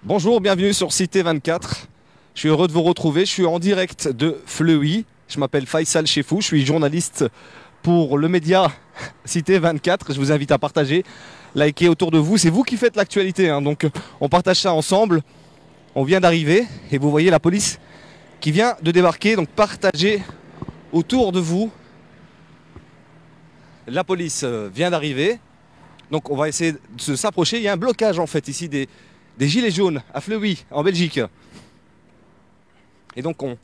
Bonjour, bienvenue sur Cité 24. Je suis heureux de vous retrouver. Je suis en direct de Fleury. Je m'appelle Faisal Chefou. Je suis journaliste pour le média Cité 24. Je vous invite à partager, liker autour de vous. C'est vous qui faites l'actualité, hein. Donc on partage ça ensemble. On vient d'arriver et vous voyez la police qui vient de débarquer. Donc partagez autour de vous. La police vient d'arriver. Donc on va essayer de s'approcher. Il y a un blocage en fait ici des gilets jaunes à Fleury, en Belgique. Et donc on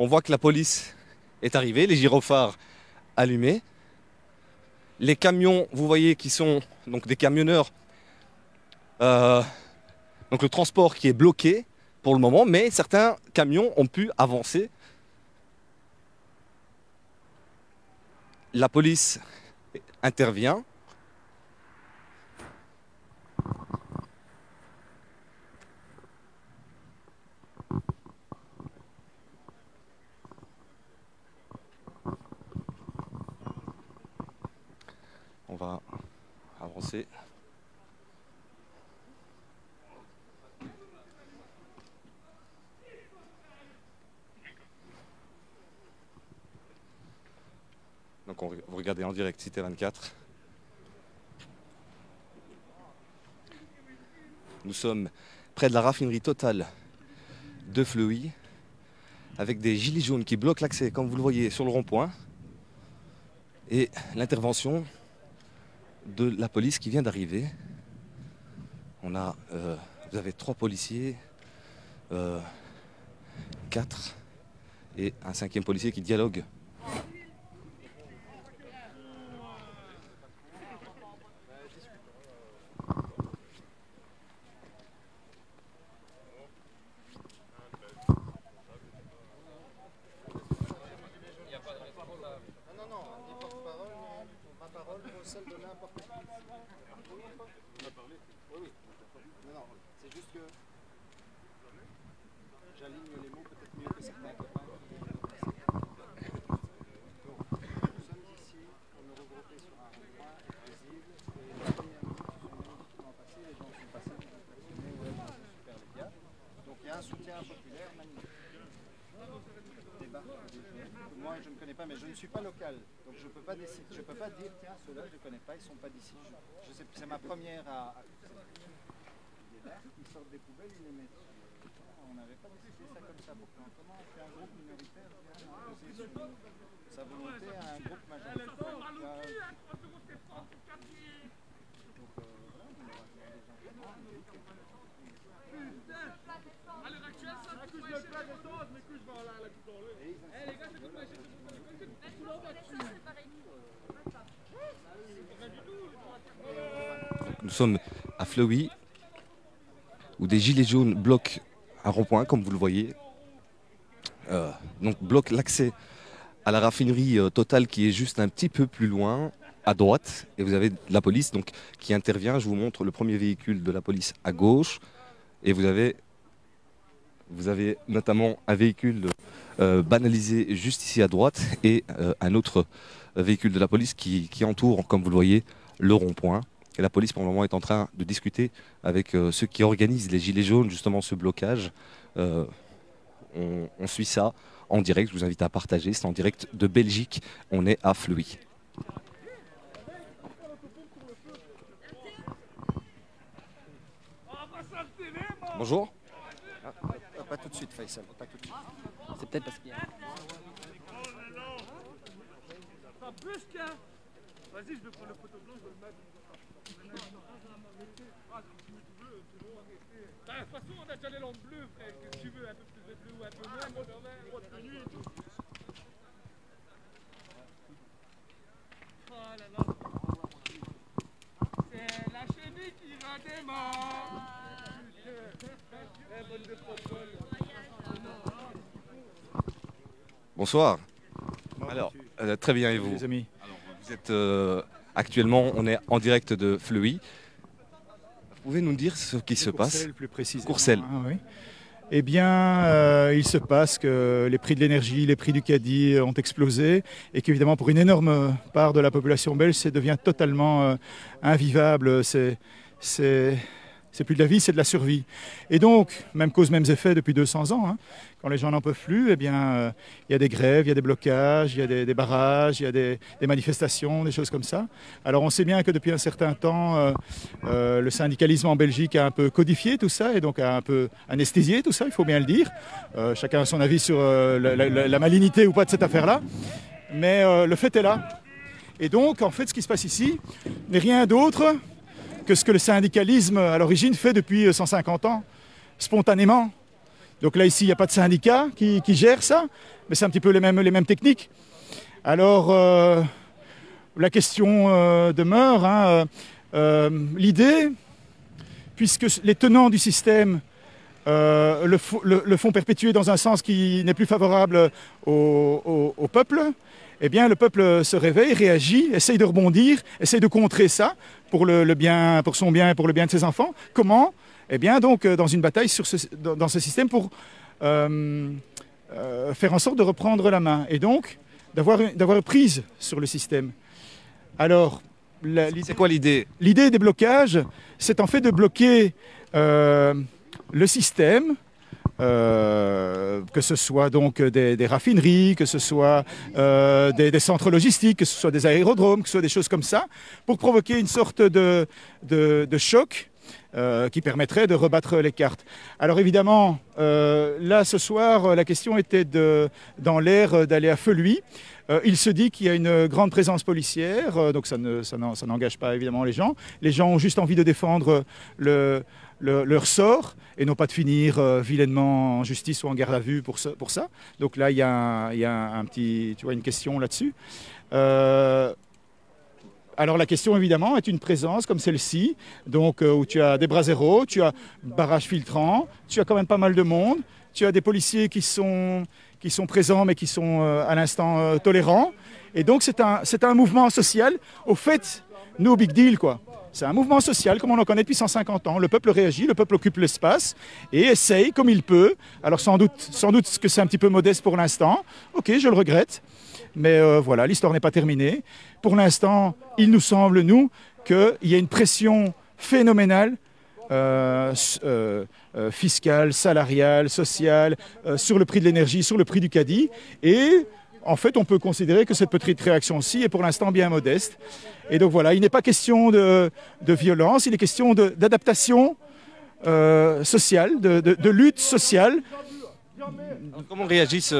voit que la police est arrivée, les gyrophares allumés. Les camions, vous voyez, qui sont donc des camionneurs. Donc le transport qui est bloqué pour le moment, mais certains camions ont pu avancer. La police intervient. On va avancer. Donc vous regardez en direct Cité 24. Nous sommes près de la raffinerie Total de Fleury, avec des gilets jaunes qui bloquent l'accès, comme vous le voyez, sur le rond-point. Et l'intervention de la police qui vient d'arriver. Vous avez 3 policiers, 4 et un 5e policier qui dialogue. Celle de n'importe qui. On a parlé. Oui, oui. Non, c'est juste que j'aligne les mots peut-être mieux que certains copains qui viennent de passer. Donc, nous sommes ici pour nous regrouper sur un rond-point visible. Et la première minute, ce sont magnifiquement passées. Les gens sont passés, ils ont klaxonné. Ouais, c'est super les gars. Donc il y a un soutien populaire magnifique. Que moi je ne connais pas, mais je ne suis pas local, donc je peux pas décider, je peux pas dire tiens ceux-là je ne connais pas, ils sont pas d'ici. Je sais, c'est ma première à ils débarquent, ils sortent des poubelles, ils les mettent. On n'avait pas décidé ça comme ça pourtant. Comment on fait un groupe minoritaire vient imposer sa volonté à un groupe majoritaire. Donc voilà, on va Nous sommes à Fleury, où des gilets jaunes bloquent un rond-point, comme vous le voyez. Donc bloquent l'accès à la raffinerie Total qui est juste un petit peu plus loin, à droite. Et vous avez la police donc, qui intervient. Je vous montre le premier véhicule de la police à gauche. Et vous avez notamment un véhicule banalisé juste ici à droite et un autre véhicule de la police qui entoure, comme vous le voyez, le rond-point. Et la police, pour le moment, est en train de discuter avec ceux qui organisent les Gilets jaunes, justement ce blocage. On suit ça en direct, je vous invite à partager. C'est en direct de Belgique, on est à Fleury. Bonjour. pas tout de suite Faisal, pas tout de suite. C'est peut-être parce qu'il y a... Vas-y, je vais prendre le photo blanc, je vais le mettre. De toute façon, on a déjà les lampes bleues, frère. Qu'est-ce que tu veux? Un peu plus de bleu ou un peu moins, trop de tenue et tout. Oh là là. C'est la chenille qui redémarre. Bonne de protocole. Bonsoir. Alors, très bien, et vous? Les amis. Alors, vous êtes actuellement, on est en direct de Fleury. Vous pouvez nous dire ce qui se passe? Plus précisément. Courcelles. Ah, oui. Eh bien, il se passe que les prix de l'énergie, les prix du caddie ont explosé et qu'évidemment, pour une énorme part de la population belge, ça devient totalement invivable. C'est C'est plus de la vie, c'est de la survie. Et donc, même cause, mêmes effets depuis 200 ans. Hein. Quand les gens n'en peuvent plus, eh bien, il y a des grèves, il y a des blocages, il y a des barrages, il y a des manifestations, des choses comme ça. Alors, on sait bien que depuis un certain temps, le syndicalisme en Belgique a un peu codifié tout ça et donc a un peu anesthésié tout ça, il faut bien le dire. Chacun a son avis sur la malignité ou pas de cette affaire-là. Mais le fait est là. Et donc, en fait, ce qui se passe ici n'est rien d'autre que ce que le syndicalisme, à l'origine, fait depuis 150 ans, spontanément. Donc là, ici, il n'y a pas de syndicat qui gère ça, mais c'est un petit peu les mêmes techniques. Alors, la question demeure, hein, l'idée, puisque les tenants du système le font perpétuer dans un sens qui n'est plus favorable au peuple, eh bien, le peuple se réveille, réagit, essaye de rebondir, essaye de contrer ça pour pour son bien et pour le bien de ses enfants. Comment? Eh bien, donc, dans une bataille dans ce système pour faire en sorte de reprendre la main et donc d'avoir prise sur le système. Alors, c'est quoi l'idée? L'idée des blocages, c'est en fait de bloquer le système, que ce soit donc des raffineries, que ce soit des centres logistiques, que ce soit des aérodromes, que ce soit des choses comme ça, pour provoquer une sorte de choc qui permettrait de rebattre les cartes. Alors évidemment, là ce soir, la question était dans l'air d'aller à Feluy. Il se dit qu'il y a une grande présence policière, donc ça n'engage pas évidemment les gens. Les gens ont juste envie de défendre leur sort et non pas de finir vilainement en justice ou en garde à vue pour ça. Donc là, il y a une question là-dessus. Alors la question évidemment est une présence comme celle-ci, donc où tu as des braseros, tu as barrage filtrant, tu as quand même pas mal de monde, tu as des policiers qui sont présents mais qui sont à l'instant tolérants. Et donc c'est un mouvement social, au fait, no big deal quoi. C'est un mouvement social comme on en connaît depuis 150 ans. Le peuple réagit, le peuple occupe l'espace et essaye comme il peut. Alors sans doute que c'est un petit peu modeste pour l'instant. Ok, je le regrette. Mais voilà, l'histoire n'est pas terminée. Pour l'instant, il nous semble, nous, qu'il y a une pression phénoménale fiscale, salariale, sociale, sur le prix de l'énergie, sur le prix du caddie. Et en fait, on peut considérer que cette petite réaction-ci est pour l'instant bien modeste. Et donc voilà, il n'est pas question de violence, il est question d'adaptation sociale, de lutte sociale. Alors, comment réagissent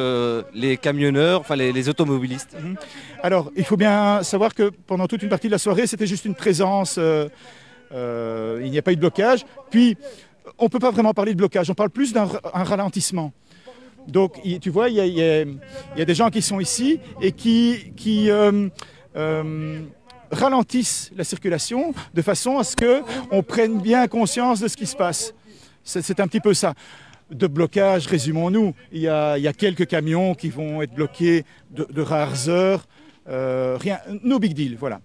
les camionneurs, enfin les automobilistes? Alors, il faut bien savoir que pendant toute une partie de la soirée, c'était juste une présence, il n'y a pas eu de blocage. Puis, on ne peut pas vraiment parler de blocage, on parle plus d'un ralentissement. Donc, tu vois, il y a des gens qui sont ici et qui ralentissent la circulation de façon à ce qu'on prenne bien conscience de ce qui se passe. C'est un petit peu ça. De blocage, résumons-nous, il y a quelques camions qui vont être bloqués de rares heures. Rien, no big deal, voilà.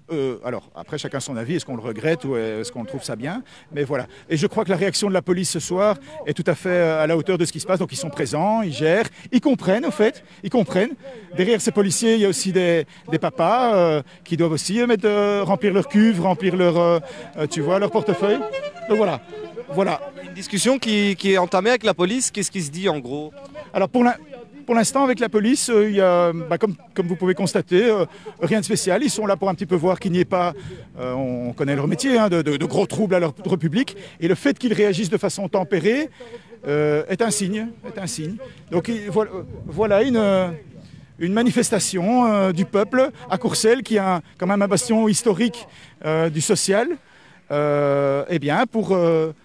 Alors, après, chacun son avis, est-ce qu'on le regrette ou est-ce qu'on trouve ça bien? Mais voilà. Et je crois que la réaction de la police ce soir est tout à fait à la hauteur de ce qui se passe. Donc, ils sont présents, ils gèrent, ils comprennent, au fait, ils comprennent. Derrière ces policiers, il y a aussi des papas qui doivent aussi remplir leur cuve, remplir leur portefeuille. Donc, voilà. Voilà. Une discussion qui est entamée avec la police, qu'est-ce qui se dit en gros? Alors pour l'instant avec la police, il y a, comme vous pouvez constater, rien de spécial. Ils sont là pour un petit peu voir qu'il n'y ait pas, on connaît leur métier, hein, de gros troubles à l'ordre public. Et le fait qu'ils réagissent de façon tempérée est un signe. Donc voilà une manifestation du peuple à Courcelles, qui a quand même un bastion historique du social. Eh bien, pour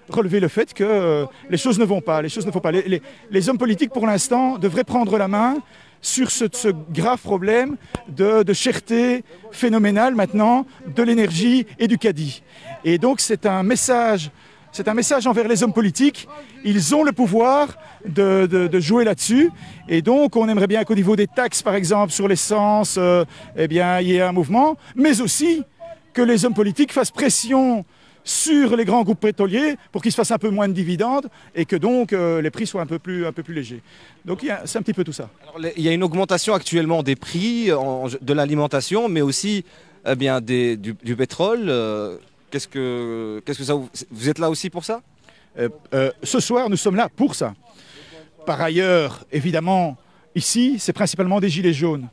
relever le fait que les choses ne vont pas. Les hommes politiques, pour l'instant, devraient prendre la main sur ce grave problème de cherté phénoménale maintenant de l'énergie et du caddie. Et donc, c'est un message envers les hommes politiques. Ils ont le pouvoir de jouer là-dessus. Et donc, on aimerait bien qu'au niveau des taxes, par exemple, sur l'essence, eh bien, il y ait un mouvement, mais aussi que les hommes politiques fassent pression sur les grands groupes pétroliers pour qu'ils se fassent un peu moins de dividendes et que donc les prix soient un peu plus légers. Donc c'est un petit peu tout ça. Alors, il y a une augmentation actuellement des prix de l'alimentation, mais aussi du pétrole. Qu'est-ce que ça, vous êtes là aussi pour ça? Ce soir, nous sommes là pour ça. Par ailleurs, évidemment, ici, c'est principalement des gilets jaunes.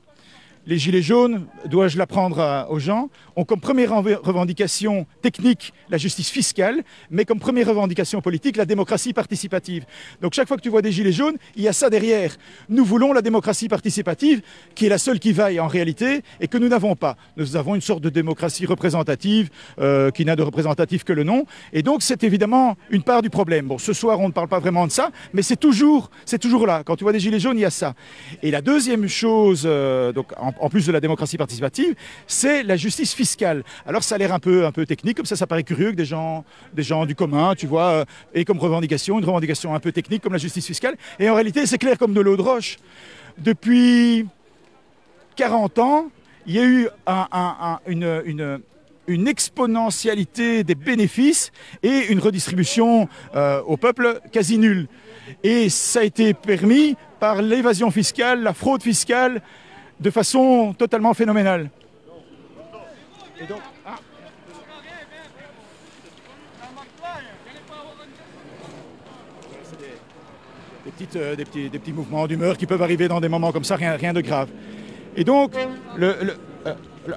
Les gilets jaunes, dois-je l'apprendre aux gens, ont comme première revendication technique la justice fiscale, mais comme première revendication politique la démocratie participative. Donc chaque fois que tu vois des gilets jaunes, il y a ça derrière. Nous voulons la démocratie participative, qui est la seule qui vaille en réalité, et que nous n'avons pas. Nous avons une sorte de démocratie représentative, qui n'a de représentatif que le nom, et donc c'est évidemment une part du problème. Bon, ce soir, on ne parle pas vraiment de ça, mais c'est toujours là. Quand tu vois des gilets jaunes, il y a ça. Et la deuxième chose, en plus de la démocratie participative, c'est la justice fiscale. Alors ça a l'air un peu technique, comme ça paraît curieux que des gens du commun, tu vois, aient comme revendication, une revendication un peu technique comme la justice fiscale. Et en réalité, c'est clair comme de l'eau de roche. Depuis 40 ans, il y a eu une exponentialité des bénéfices et une redistribution au peuple quasi nulle. Et ça a été permis par l'évasion fiscale, la fraude fiscale, de façon totalement phénoménale. Et donc, des petits mouvements d'humeur qui peuvent arriver dans des moments comme ça, rien de grave. Et donc,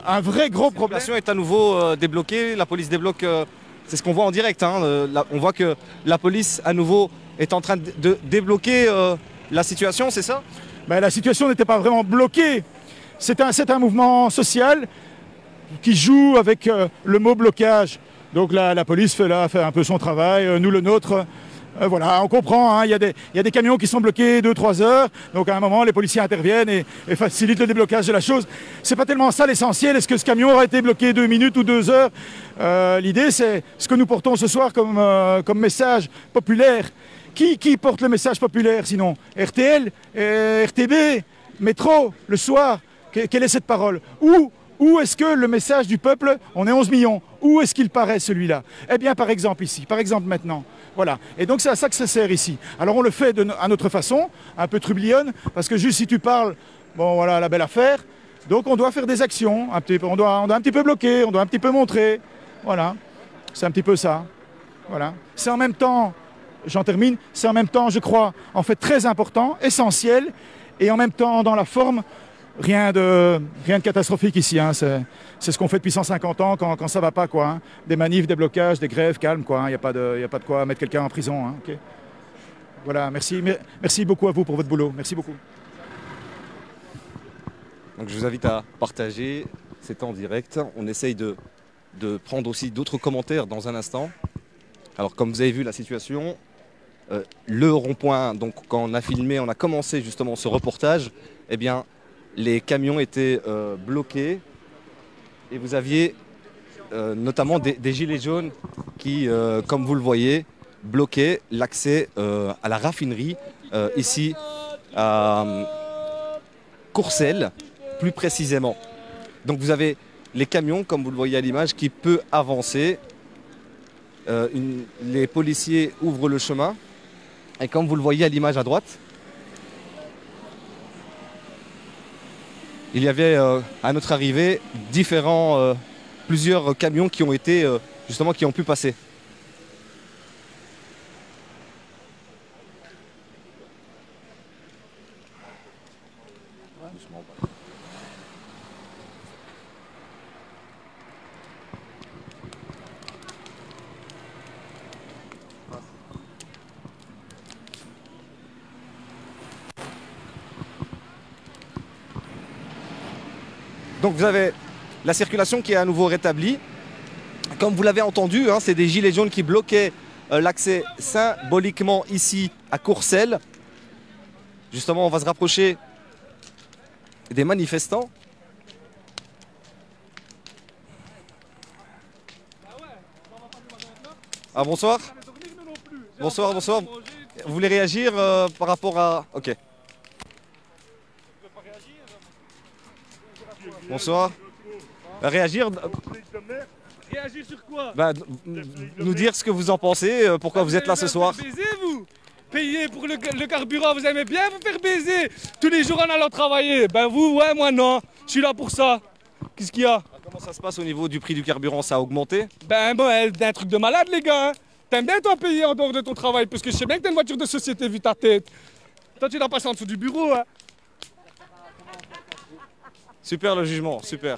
un vrai gros problème... La situation est à nouveau débloquée, la police débloque, c'est ce qu'on voit en direct, hein, on voit que la police à nouveau est en train de débloquer la situation, c'est ça? Ben, la situation n'était pas vraiment bloquée. C'est un mouvement social qui joue avec le mot blocage. Donc la police fait un peu son travail, nous le nôtre. Voilà, on comprend, hein, il y a des camions qui sont bloqués 2-3 heures. Donc à un moment, les policiers interviennent et facilitent le déblocage de la chose. C'est pas tellement ça l'essentiel. Est-ce que ce camion aurait été bloqué 2 minutes ou 2 heures? L'idée, c'est ce que nous portons ce soir comme message populaire. Qui porte le message populaire sinon? RTL, RTB, Métro, le soir. Quelle est cette parole? Où est-ce que le message du peuple, on est 11 millions, où est-ce qu'il paraît celui-là? Eh bien par exemple ici, par exemple maintenant. Voilà. Et donc c'est à ça que ça sert ici. Alors on le fait à notre façon, un peu trublionne, parce que juste si tu parles, bon voilà la belle affaire, donc on doit faire des actions, on doit un petit peu bloquer, on doit un petit peu montrer. Voilà. C'est un petit peu ça. Voilà. C'est en même temps, j'en termine, c'est en même temps, je crois, en fait très important, essentiel, et en même temps dans la forme, rien de catastrophique ici, hein. C'est ce qu'on fait depuis 150 ans quand ça va pas, quoi, hein. Des manifs, des blocages, des grèves, calme, quoi, hein. Il n'y a pas de quoi mettre quelqu'un en prison, hein. Okay. Voilà, merci beaucoup à vous pour votre boulot, merci beaucoup. Donc je vous invite à partager, c'est en direct, on essaye de prendre aussi d'autres commentaires dans un instant. Alors comme vous avez vu la situation, le rond-point, donc quand on a filmé, on a commencé justement ce reportage, eh bien les camions étaient bloqués et vous aviez notamment des gilets jaunes qui, comme vous le voyez, bloquaient l'accès à la raffinerie ici à Courcelles, plus précisément. Donc vous avez les camions, comme vous le voyez à l'image, qui peuvent avancer. Les policiers ouvrent le chemin et comme vous le voyez à l'image à droite, il y avait à notre arrivée plusieurs camions qui ont été justement qui ont pu passer. Donc vous avez la circulation qui est à nouveau rétablie. Comme vous l'avez entendu, hein, c'est des gilets jaunes qui bloquaient l'accès symboliquement ici à Courcelles. Justement, on va se rapprocher des manifestants. Ah bonsoir. Bonsoir. Vous voulez réagir par rapport à... Ok. Bonsoir. Réagir. Réagir sur quoi? Nous dire ce que vous en pensez, pourquoi vous êtes là ce soir. Baiser, vous payez pour le carburant, vous aimez bien vous faire baiser tous les jours en allant travailler. Ben vous, ouais, moi non. Je suis là pour ça. Qu'est-ce qu'il y a? Comment ça se passe au niveau du prix du carburant? Ça a augmenté? Ben bon, un truc de malade les gars. Hein. T'aimes bien toi payer en dehors de ton travail, parce que je sais bien que t'as une voiture de société vu ta tête. Toi tu dois passer en dessous du bureau, hein. Super le jugement, super.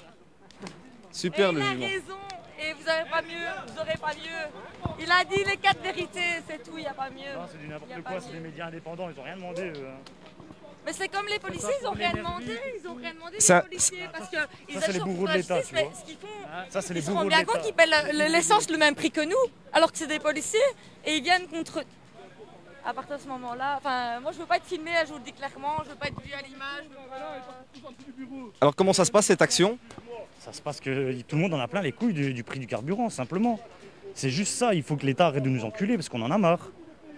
Super le il a jugement. raison, et vous n'aurez pas mieux, vous aurez pas mieux. Il a dit les 4 vérités, c'est tout, il n'y a pas mieux. Non, c'est du Y a n'importe pas quoi, c'est mieux. des médias indépendants, ils ont rien demandé eux. Mais c'est comme les policiers, ils n'ont rien demandé, Ça- les policiers, parce qu'ils Ça, c'est les bourreaux de l'État, tu vois. ce qu'ils font. Ça, c'est les Ils se bourreaux rendent de bien l'État. compte qu'ils paient l'essence le même prix que nous, alors que c'est des policiers, et ils viennent contre... À partir de ce moment-là, enfin, moi je veux pas être filmé, je vous le dis clairement, je veux pas être vu à l'image. Alors comment ça se passe cette action? Ça se passe que tout le monde en a plein les couilles du prix du carburant, simplement. C'est juste ça, il faut que l'État arrête de nous enculer parce qu'on en a marre.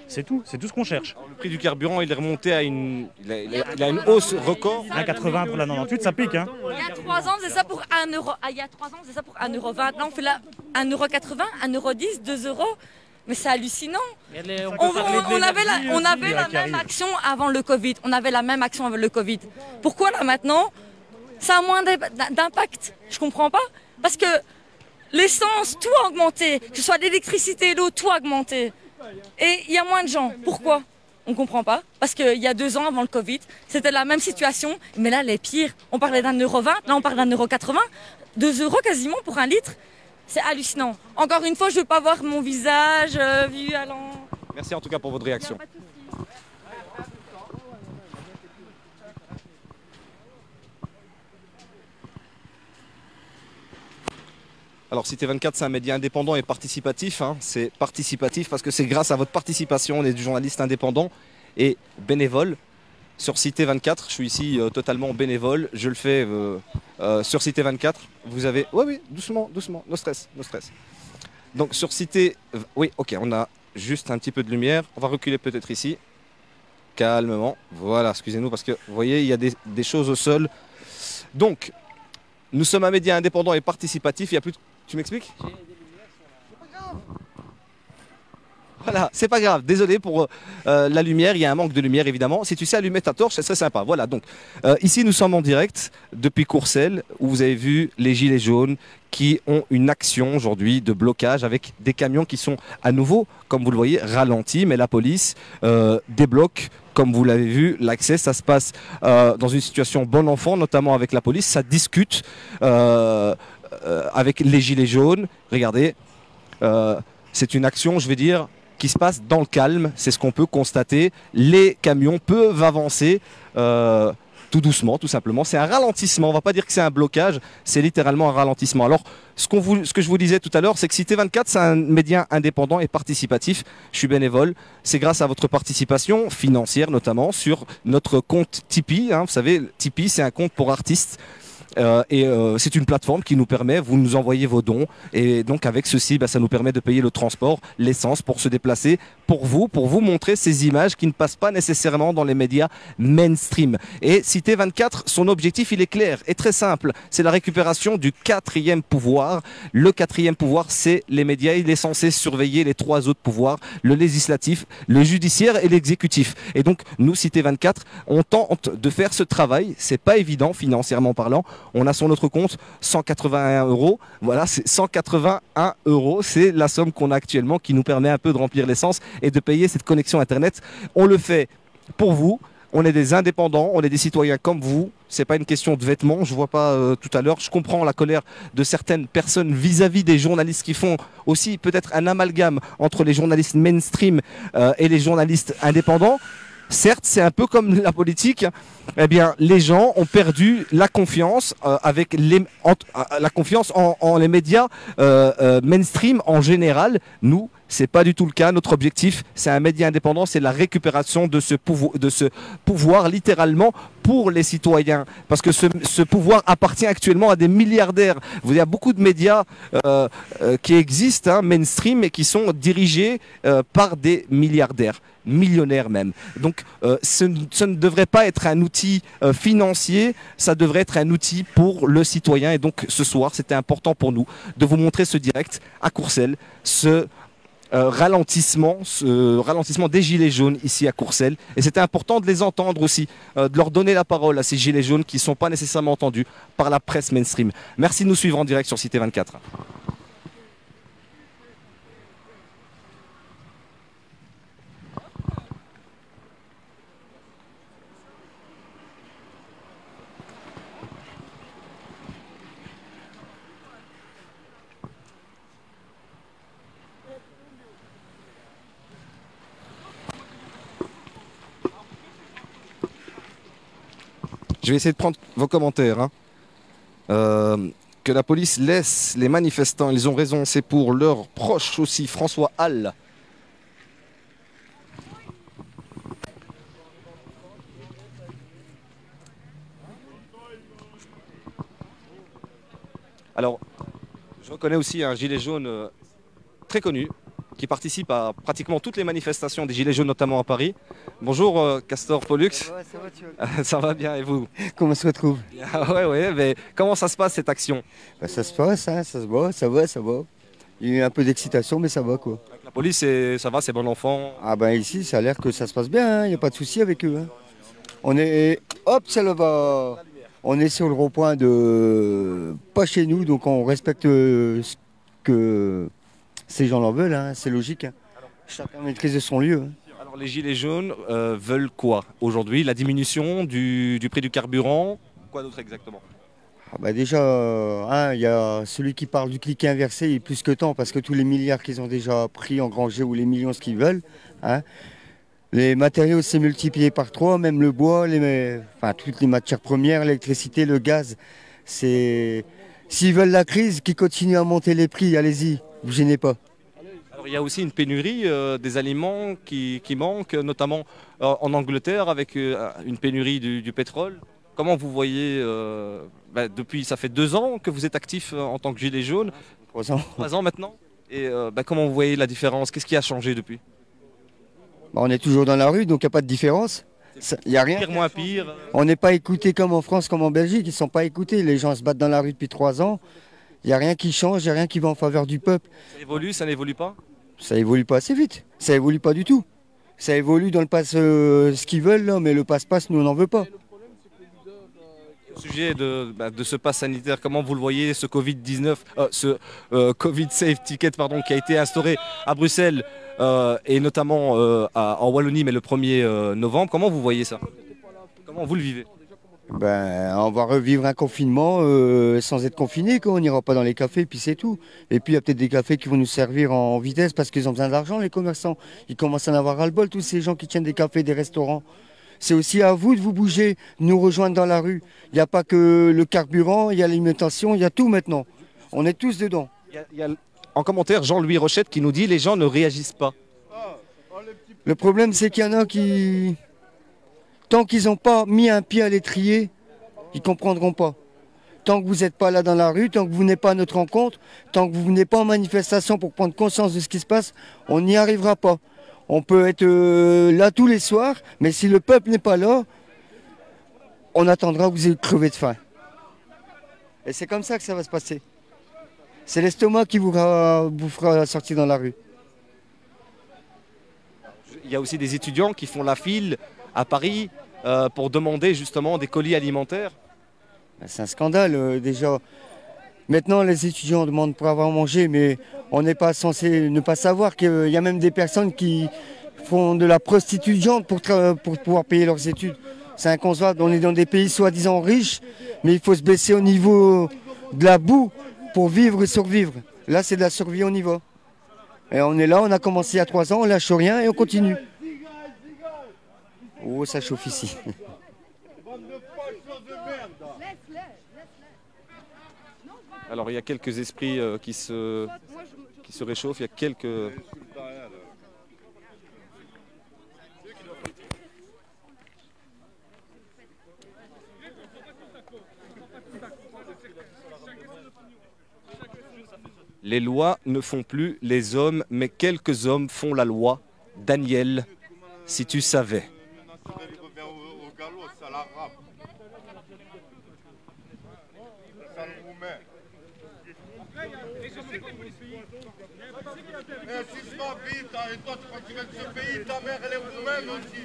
C'est tout ce qu'on cherche. Le prix du carburant il est remonté à une, il a une hausse record. 1,80 pour la 98, ça pique, hein. Il y a 3 ans, c'est ça pour 1 euro. Ah, il y a 3 ans, c'est ça pour 1,20 euro. Là, on fait là 1,80 €, 1,10 €, 2 €. Mais c'est hallucinant. On avait la même action avant le Covid. On avait la même action avant le Covid. Pourquoi là maintenant, ça a moins d'impact? Je comprends pas. Parce que l'essence, tout a augmenté. Que ce soit l'électricité, l'eau, tout a augmenté. Et il y a moins de gens. Pourquoi? On ne comprend pas. Parce qu'il y a 2 ans avant le Covid, c'était la même situation. Mais là, les pires. On parlait d'1,20 €, là on parle d'1,80 €. 2 € quasiment pour 1 litre. C'est hallucinant. Encore une fois, je ne veux pas voir mon visage vu allant. Merci en tout cas pour votre réaction. Pas de souci. Alors Cité 24 c'est un média indépendant et participatif, hein. C'est participatif parce que c'est grâce à votre participation, on est des journalistes indépendants et bénévoles. Sur Cité 24, je suis ici totalement bénévole, je le fais sur Cité 24. Vous avez... Oui, doucement, doucement, no stress, no stress. Donc sur Cité... Oui, ok, on a juste un petit peu de lumière. On va reculer peut-être ici. Calmement. Voilà, excusez-nous parce que vous voyez, il y a des choses au sol. Donc, nous sommes un média indépendant et participatif. Il y a plus de... Tu m'expliques? Voilà, c'est pas grave. Désolé pour la lumière, il y a un manque de lumière évidemment. Si tu sais allumer ta torche, c'est très sympa. Voilà, donc ici nous sommes en direct depuis Courcelles où vous avez vu les gilets jaunes qui ont une action aujourd'hui de blocage avec des camions qui sont à nouveau, comme vous le voyez, ralentis. Mais la police débloque, comme vous l'avez vu, l'accès. Ça se passe dans une situation bon enfant, notamment avec la police. Ça discute avec les gilets jaunes. Regardez, c'est une action, je vais dire, qui se passe dans le calme, c'est ce qu'on peut constater. Les camions peuvent avancer tout doucement, tout simplement. C'est un ralentissement, on ne va pas dire que c'est un blocage, c'est littéralement un ralentissement. Alors, ce que je vous disais tout à l'heure, c'est que Cité 24, c'est un média indépendant et participatif. Je suis bénévole. C'est grâce à votre participation financière, notamment, sur notre compte Tipeee. Hein. Vous savez, Tipeee, c'est un compte pour artistes. C'est une plateforme qui nous permet, vous nous envoyez vos dons et donc avec ceci, ça nous permet de payer le transport, l'essence pour se déplacer pour vous montrer ces images qui ne passent pas nécessairement dans les médias mainstream. Et Cité 24, son objectif il est clair et très simple, c'est la récupération du 4e pouvoir. Le 4e pouvoir, c'est les médias, il est censé surveiller les 3 autres pouvoirs, le législatif, le judiciaire et l'exécutif. Et donc nous, Cité 24, on tente de faire ce travail, c'est pas évident financièrement parlant. On a sur notre compte 181 €. Voilà, c'est 181 €. C'est la somme qu'on a actuellement qui nous permet un peu de remplir l'essence et de payer cette connexion Internet. On le fait pour vous. On est des indépendants, on est des citoyens comme vous. C'est pas une question de vêtements. Je vois pas tout à l'heure. Je comprends la colère de certaines personnes vis-à-vis des journalistes qui font aussi peut-être un amalgame entre les journalistes mainstream et les journalistes indépendants. Certes, c'est un peu comme la politique. Eh bien, les gens ont perdu la confiance la confiance en les médias mainstream en général. Nous, c'est pas du tout le cas. Notre objectif, c'est un média indépendant, c'est la récupération de ce pouvoir littéralement pour les citoyens. Parce que ce pouvoir appartient actuellement à des milliardaires. Il y a beaucoup de médias qui existent, mainstream, et qui sont dirigés par des milliardaires. Millionnaires même. Donc ce ne devrait pas être un outil financier, ça devrait être un outil pour le citoyen. Et donc ce soir, c'était important pour nous de vous montrer ce direct à Courcelles, ce ralentissement des gilets jaunes ici à Courcelles. Et c'était important de les entendre aussi, de leur donner la parole à ces gilets jaunes qui ne sont pas nécessairement entendus par la presse mainstream. Merci de nous suivre en direct sur Cité 24. Je vais essayer de prendre vos commentaires. Hein. Que la police laisse les manifestants, ils ont raison, c'est pour leurs proches aussi. François Hall. Alors, je reconnais aussi un gilet jaune très connu qui participe à pratiquement toutes les manifestations des Gilets jaunes, notamment à Paris. Bonjour Castor Pollux. Ça va, tu vois. Ça va bien et vous? Comment ça se retrouve? Ouais, mais comment ça se passe cette action? Ça se passe, hein, ça se voit, ça va. Il y a eu un peu d'excitation, mais ça va quoi. Avec la police, ça va, c'est bon enfant? Ah ben ici, ça a l'air que ça se passe bien, il n'y a pas de souci avec eux. Hein. On est, hop, ça le va. On est sur le rond-point de pas chez nous, donc on respecte ce que ces gens-là veulent, hein, c'est logique. Hein. Chacun maîtrise son lieu. Hein. Alors les Gilets jaunes veulent quoi aujourd'hui? La diminution du prix du carburant? Quoi d'autre exactement? Déjà, hein, il y a celui qui parle du cliquet inversé, il est plus que temps, parce que tous les milliards qu'ils ont déjà pris, engrangés, ou les millions, ce qu'ils veulent, hein, les matériaux s'est multiplié par 3, même le bois, toutes les matières premières, l'électricité, le gaz. S'ils veulent la crise, qu'ils continuent à monter les prix, allez-y, vous gênez pas. Alors, il y a aussi une pénurie des aliments qui manquent, notamment en Angleterre, avec une pénurie du pétrole. Comment vous voyez, depuis, ça fait 2 ans que vous êtes actif en tant que gilet jaune. 3 ans. 3 ans maintenant. Et comment vous voyez la différence? Qu'est-ce qui a changé depuis? On est toujours dans la rue, donc il n'y a pas de différence. Il n'y a rien. Pire, moins pire. On n'est pas écouté comme en France, comme en Belgique. Ils ne sont pas écoutés. Les gens se battent dans la rue depuis 3 ans. Il n'y a rien qui change, il n'y a rien qui va en faveur du peuple. Ça évolue, ça n'évolue pas? Ça évolue pas assez vite. Ça évolue pas du tout. Ça évolue dans le pass ce qu'ils veulent, là, mais le passe-passe, nous, on n'en veut pas. Au sujet de ce pass sanitaire, comment vous le voyez, ce Covid-19, Covid Safe Ticket qui a été instauré à Bruxelles et notamment en Wallonie, mais le 1er novembre, comment vous voyez ça? Comment vous le vivez? On va revivre un confinement sans être confiné, on n'ira pas dans les cafés, puis c'est tout. Et puis il y a peut-être des cafés qui vont nous servir en vitesse parce qu'ils ont besoin d'argent, les commerçants. Ils commencent à en avoir ras-le-bol, tous ces gens qui tiennent des cafés, des restaurants. C'est aussi à vous de vous bouger, de nous rejoindre dans la rue. Il n'y a pas que le carburant, il y a l'alimentation, il y a tout maintenant. On est tous dedans. Il y a en commentaire Jean-Louis Rochette qui nous dit « Les gens ne réagissent pas ». Le problème, c'est qu'il y en a qui... Tant qu'ils n'ont pas mis un pied à l'étrier, ils ne comprendront pas. Tant que vous n'êtes pas là dans la rue, tant que vous n'êtes pas à notre rencontre, tant que vous venez pas en manifestation pour prendre conscience de ce qui se passe, on n'y arrivera pas. On peut être là tous les soirs, mais si le peuple n'est pas là, on attendra que vous ayez crevé de faim. Et c'est comme ça que ça va se passer. C'est l'estomac qui vous fera sortir dans la rue. Il y a aussi des étudiants qui font la file à Paris pour demander justement des colis alimentaires. C'est un scandale déjà. Maintenant, les étudiants demandent pour avoir mangé, mais on n'est pas censé ne pas savoir qu'il y a même des personnes qui font de la prostitution pour pouvoir payer leurs études. C'est inconcevable. On est dans des pays soi-disant riches, mais il faut se baisser au niveau de la boue pour vivre et survivre. Là, c'est de la survie, on y va. Et on est là, on a commencé il y a 3 ans, on lâche rien et on continue. Oh, ça chauffe ici. Alors il y a quelques esprits qui se réchauffent, il y a quelques... Les lois ne font plus les hommes, mais quelques hommes font la loi. Daniel, si tu savais. Et toi, quand tu viens de ce pays, ta mère, elle est roumaine aussi.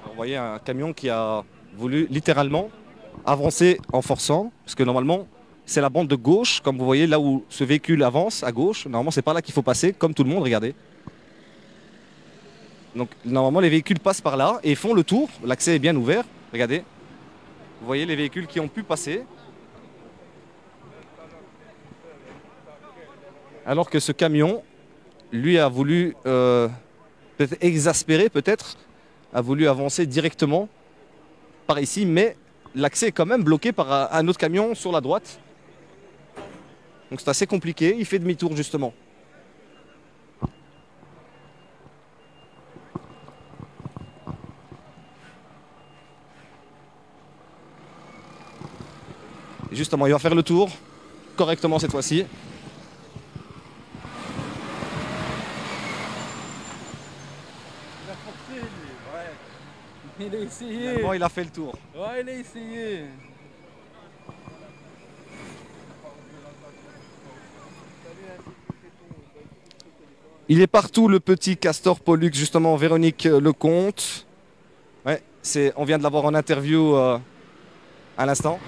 Vous voyez un camion qui a voulu littéralement avancer en forçant, parce que normalement, c'est la bande de gauche, comme vous voyez là où ce véhicule avance à gauche. Normalement, c'est par là qu'il faut passer, comme tout le monde, regardez. Donc normalement les véhicules passent par là et font le tour, l'accès est bien ouvert, regardez. Vous voyez les véhicules qui ont pu passer. Alors que ce camion, lui, a voulu, peut-être exaspéré, peut-être, a voulu avancer directement par ici, mais l'accès est quand même bloqué par un autre camion sur la droite. Donc c'est assez compliqué, il fait demi-tour justement. Et justement, il va faire le tour, correctement cette fois-ci. Il a essayé. Finalement, il a fait le tour. Ouais, il a essayé. Il est partout le petit Castor Pollux, justement, Véronique Lecomte. Ouais, on vient de l'avoir en interview à l'instant.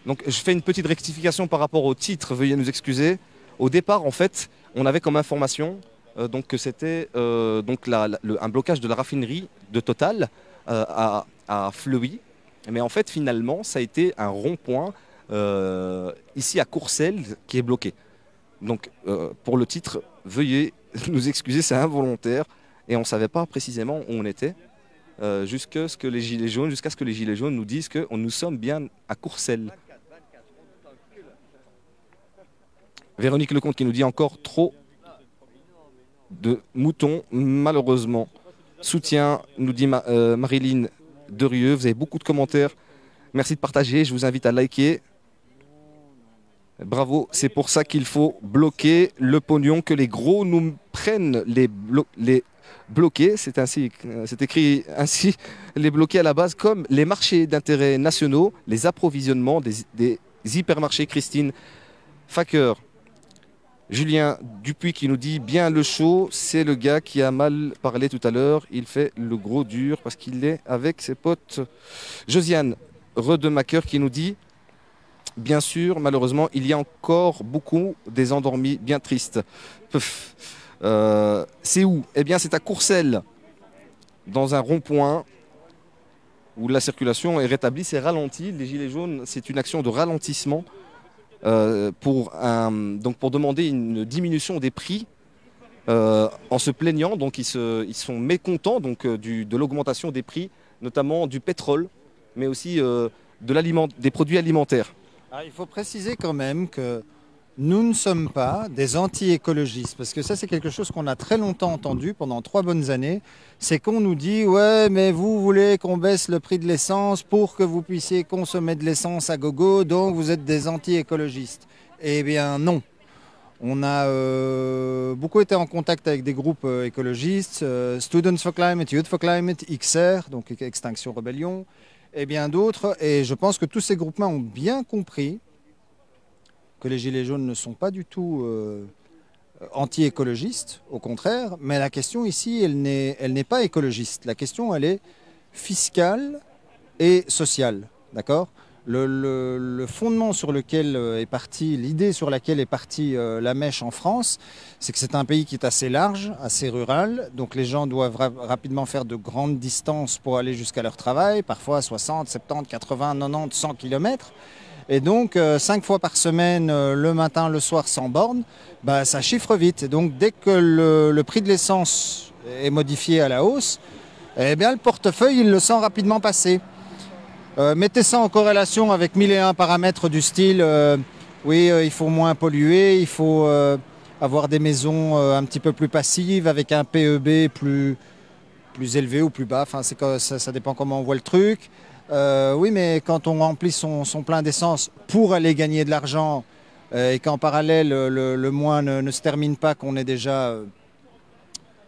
Donc je fais une petite rectification par rapport au titre, veuillez nous excuser. Au départ, en fait, on avait comme information donc que c'était un blocage de la raffinerie de Total à Fleury. Mais en fait, finalement, ça a été un rond-point ici à Courcelles qui est bloqué. Donc pour le titre, veuillez nous excuser, c'est involontaire. Et on ne savait pas précisément où on était jusqu'à ce que les Gilets jaunes nous disent que nous sommes bien à Courcelles. Véronique Lecomte qui nous dit encore trop de moutons, malheureusement. Soutien, nous dit Marilyn Derieux. Vous avez beaucoup de commentaires. Merci de partager. Je vous invite à liker. Bravo, c'est pour ça qu'il faut bloquer le pognon, que les gros nous prennent les bloquer. C'est écrit ainsi, les bloquer à la base, comme les marchés d'intérêt nationaux, les approvisionnements des hypermarchés. Christine Facker. Julien Dupuis qui nous dit bien le show, c'est le gars qui a mal parlé tout à l'heure, il fait le gros dur parce qu'il est avec ses potes. Josiane Redemacher qui nous dit bien sûr, malheureusement, il y a encore beaucoup des endormis bien tristes. C'est où? Eh bien, c'est à Courcelles, dans un rond-point où la circulation est rétablie, c'est ralenti. Les Gilets jaunes, c'est une action de ralentissement. Pour demander une diminution des prix en se plaignant. Donc ils sont mécontents de l'augmentation des prix, notamment du pétrole, mais aussi des produits alimentaires. Alors, il faut préciser quand même que nous ne sommes pas des anti-écologistes, parce que ça c'est quelque chose qu'on a très longtemps entendu pendant 3 bonnes années, c'est qu'on nous dit ouais mais vous voulez qu'on baisse le prix de l'essence pour que vous puissiez consommer de l'essence à gogo, donc vous êtes des anti-écologistes. Eh bien non. On a beaucoup été en contact avec des groupes écologistes, Students for Climate, Youth for Climate, XR, donc Extinction Rebellion, et bien d'autres, et je pense que tous ces groupements ont bien compris que les Gilets jaunes ne sont pas du tout anti-écologistes, au contraire, mais la question ici, elle n'est pas écologiste. La question, elle est fiscale et sociale, d'accord ? Le fondement sur lequel est parti, l'idée sur laquelle est partie la mèche en France, c'est que c'est un pays qui est assez large, assez rural, donc les gens doivent rapidement faire de grandes distances pour aller jusqu'à leur travail, parfois 60, 70, 80, 90, 100 km. Et donc, 5 fois par semaine, le matin, le soir, sans borne, bah, ça chiffre vite. Et donc, dès que le prix de l'essence est modifié à la hausse, eh bien, le portefeuille, il le sent rapidement passer. Mettez ça en corrélation avec 1001 paramètres du style, il faut moins polluer, il faut avoir des maisons un petit peu plus passives, avec un PEB plus élevé ou plus bas. Enfin, ça dépend comment on voit le truc. Oui, mais quand on remplit son plein d'essence pour aller gagner de l'argent et qu'en parallèle le mois ne se termine pas, qu'on est déjà,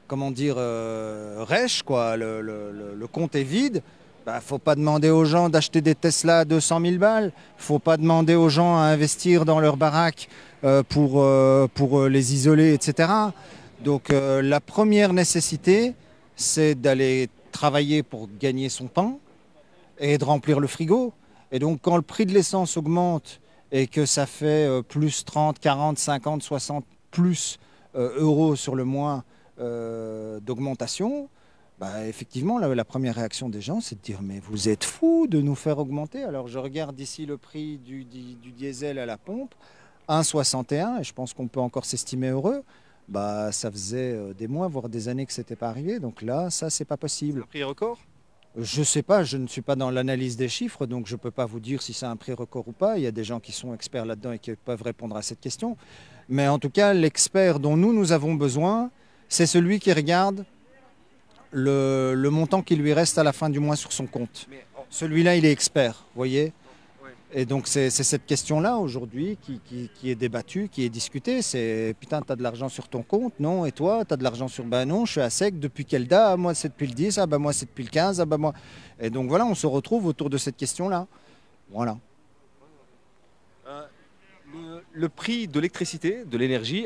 rêche, quoi, le compte est vide, bah, faut pas demander aux gens d'acheter des Tesla à 200 000 balles, faut pas demander aux gens à investir dans leur baraque pour les isoler, etc. Donc la première nécessité, c'est d'aller travailler pour gagner son pain et de remplir le frigo. Et donc quand le prix de l'essence augmente et que ça fait plus 30, 40, 50, 60 plus euros sur le mois d'augmentation, effectivement, la première réaction des gens, c'est de dire « mais vous êtes fous de nous faire augmenter ». Alors je regarde ici le prix du diesel à la pompe, 1,61, et je pense qu'on peut encore s'estimer heureux. Ça faisait des mois, voire des années que ce n'était pas arrivé, donc là, ça, c'est pas possible. Un prix record? Je ne sais pas, je ne suis pas dans l'analyse des chiffres, donc je ne peux pas vous dire si c'est un prix record ou pas. Il y a des gens qui sont experts là-dedans et qui peuvent répondre à cette question. Mais en tout cas, l'expert dont nous avons besoin, c'est celui qui regarde le montant qui lui reste à la fin du mois sur son compte. Celui-là, il est expert, vous voyez. Et donc c'est cette question-là aujourd'hui qui est débattue, qui est discutée. C'est putain, t'as de l'argent sur ton compte? Non. Et toi, t'as de l'argent sur... Non, je suis à sec. Depuis quelle date? Ah, moi c'est depuis le 10, moi c'est depuis le 15, moi... Et donc voilà, on se retrouve autour de cette question-là. Voilà. Le prix de l'électricité, de l'énergie,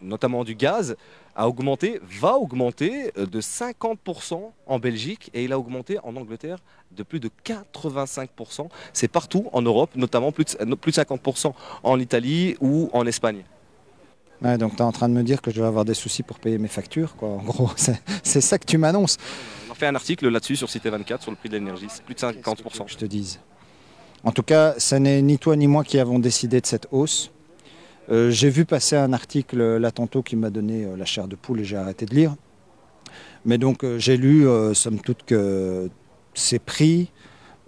notamment du gaz, va augmenter de 50% en Belgique et il a augmenté en Angleterre de plus de 85%. C'est partout en Europe, notamment plus de 50% en Italie ou en Espagne. Ouais, donc tu es en train de me dire que je vais avoir des soucis pour payer mes factures, quoi. En gros, c'est ça que tu m'annonces. On a fait un article là-dessus sur Cité24 sur le prix de l'énergie, c'est plus de 50%. Que je te dise. En tout cas, ce n'est ni toi ni moi qui avons décidé de cette hausse. J'ai vu passer un article là tantôt qui m'a donné la chair de poule et j'ai arrêté de lire. Mais donc j'ai lu, somme toute, que ces prix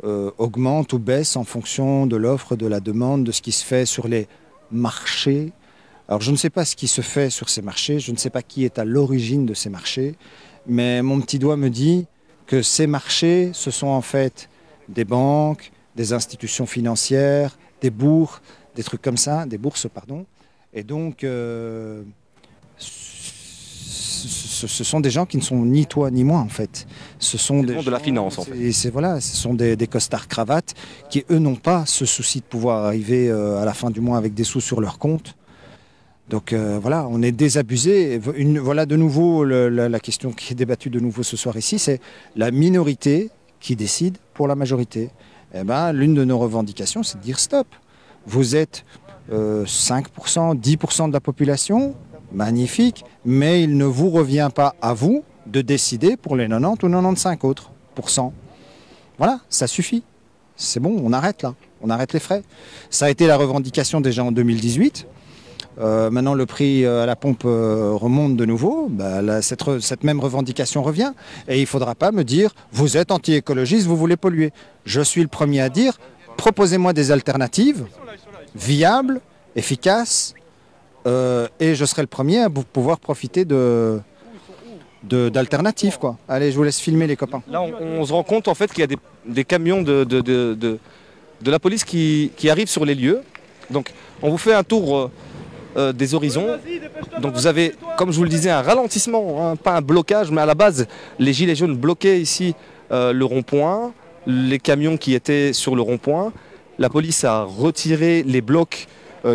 augmentent ou baissent en fonction de l'offre, de la demande, de ce qui se fait sur les marchés. Alors je ne sais pas ce qui se fait sur ces marchés, je ne sais pas qui est à l'origine de ces marchés, mais mon petit doigt me dit que ces marchés, ce sont en fait des banques, des institutions financières, des bourses, des trucs comme ça, des bourses, pardon. Et donc, ce sont des gens qui ne sont ni toi ni moi, en fait. Ce sont des gens de la finance, en fait. Voilà, ce sont des costards cravates qui, eux, n'ont pas ce souci de pouvoir arriver à la fin du mois avec des sous sur leur compte. Donc voilà, on est désabusé. Voilà de nouveau la question qui est débattue de nouveau ce soir ici, c'est la minorité qui décide pour la majorité. Eh ben, l'une de nos revendications, c'est de dire stop. Vous êtes 5%, 10% de la population, magnifique, mais il ne vous revient pas à vous de décider pour les 90 ou 95 autres %. Voilà, ça suffit. C'est bon, on arrête là, on arrête les frais. Ça a été la revendication déjà en 2018. Maintenant, le prix à la pompe remonte de nouveau. Cette même revendication revient. Et il ne faudra pas me dire, vous êtes anti-écologiste, vous voulez polluer. Je suis le premier à dire, proposez-moi des alternatives viables, efficaces, et je serai le premier à pouvoir profiter d'alternatives, quoi. Allez, je vous laisse filmer, les copains. Là, on se rend compte en fait qu'il y a des camions de la police qui arrivent sur les lieux. Donc, on vous fait un tour des horizons. Donc, vous avez, comme je vous le disais, un ralentissement, hein, pas un blocage, mais à la base, les gilets jaunes bloquaient ici le rond-point, les camions qui étaient sur le rond-point. La police a retiré les blocs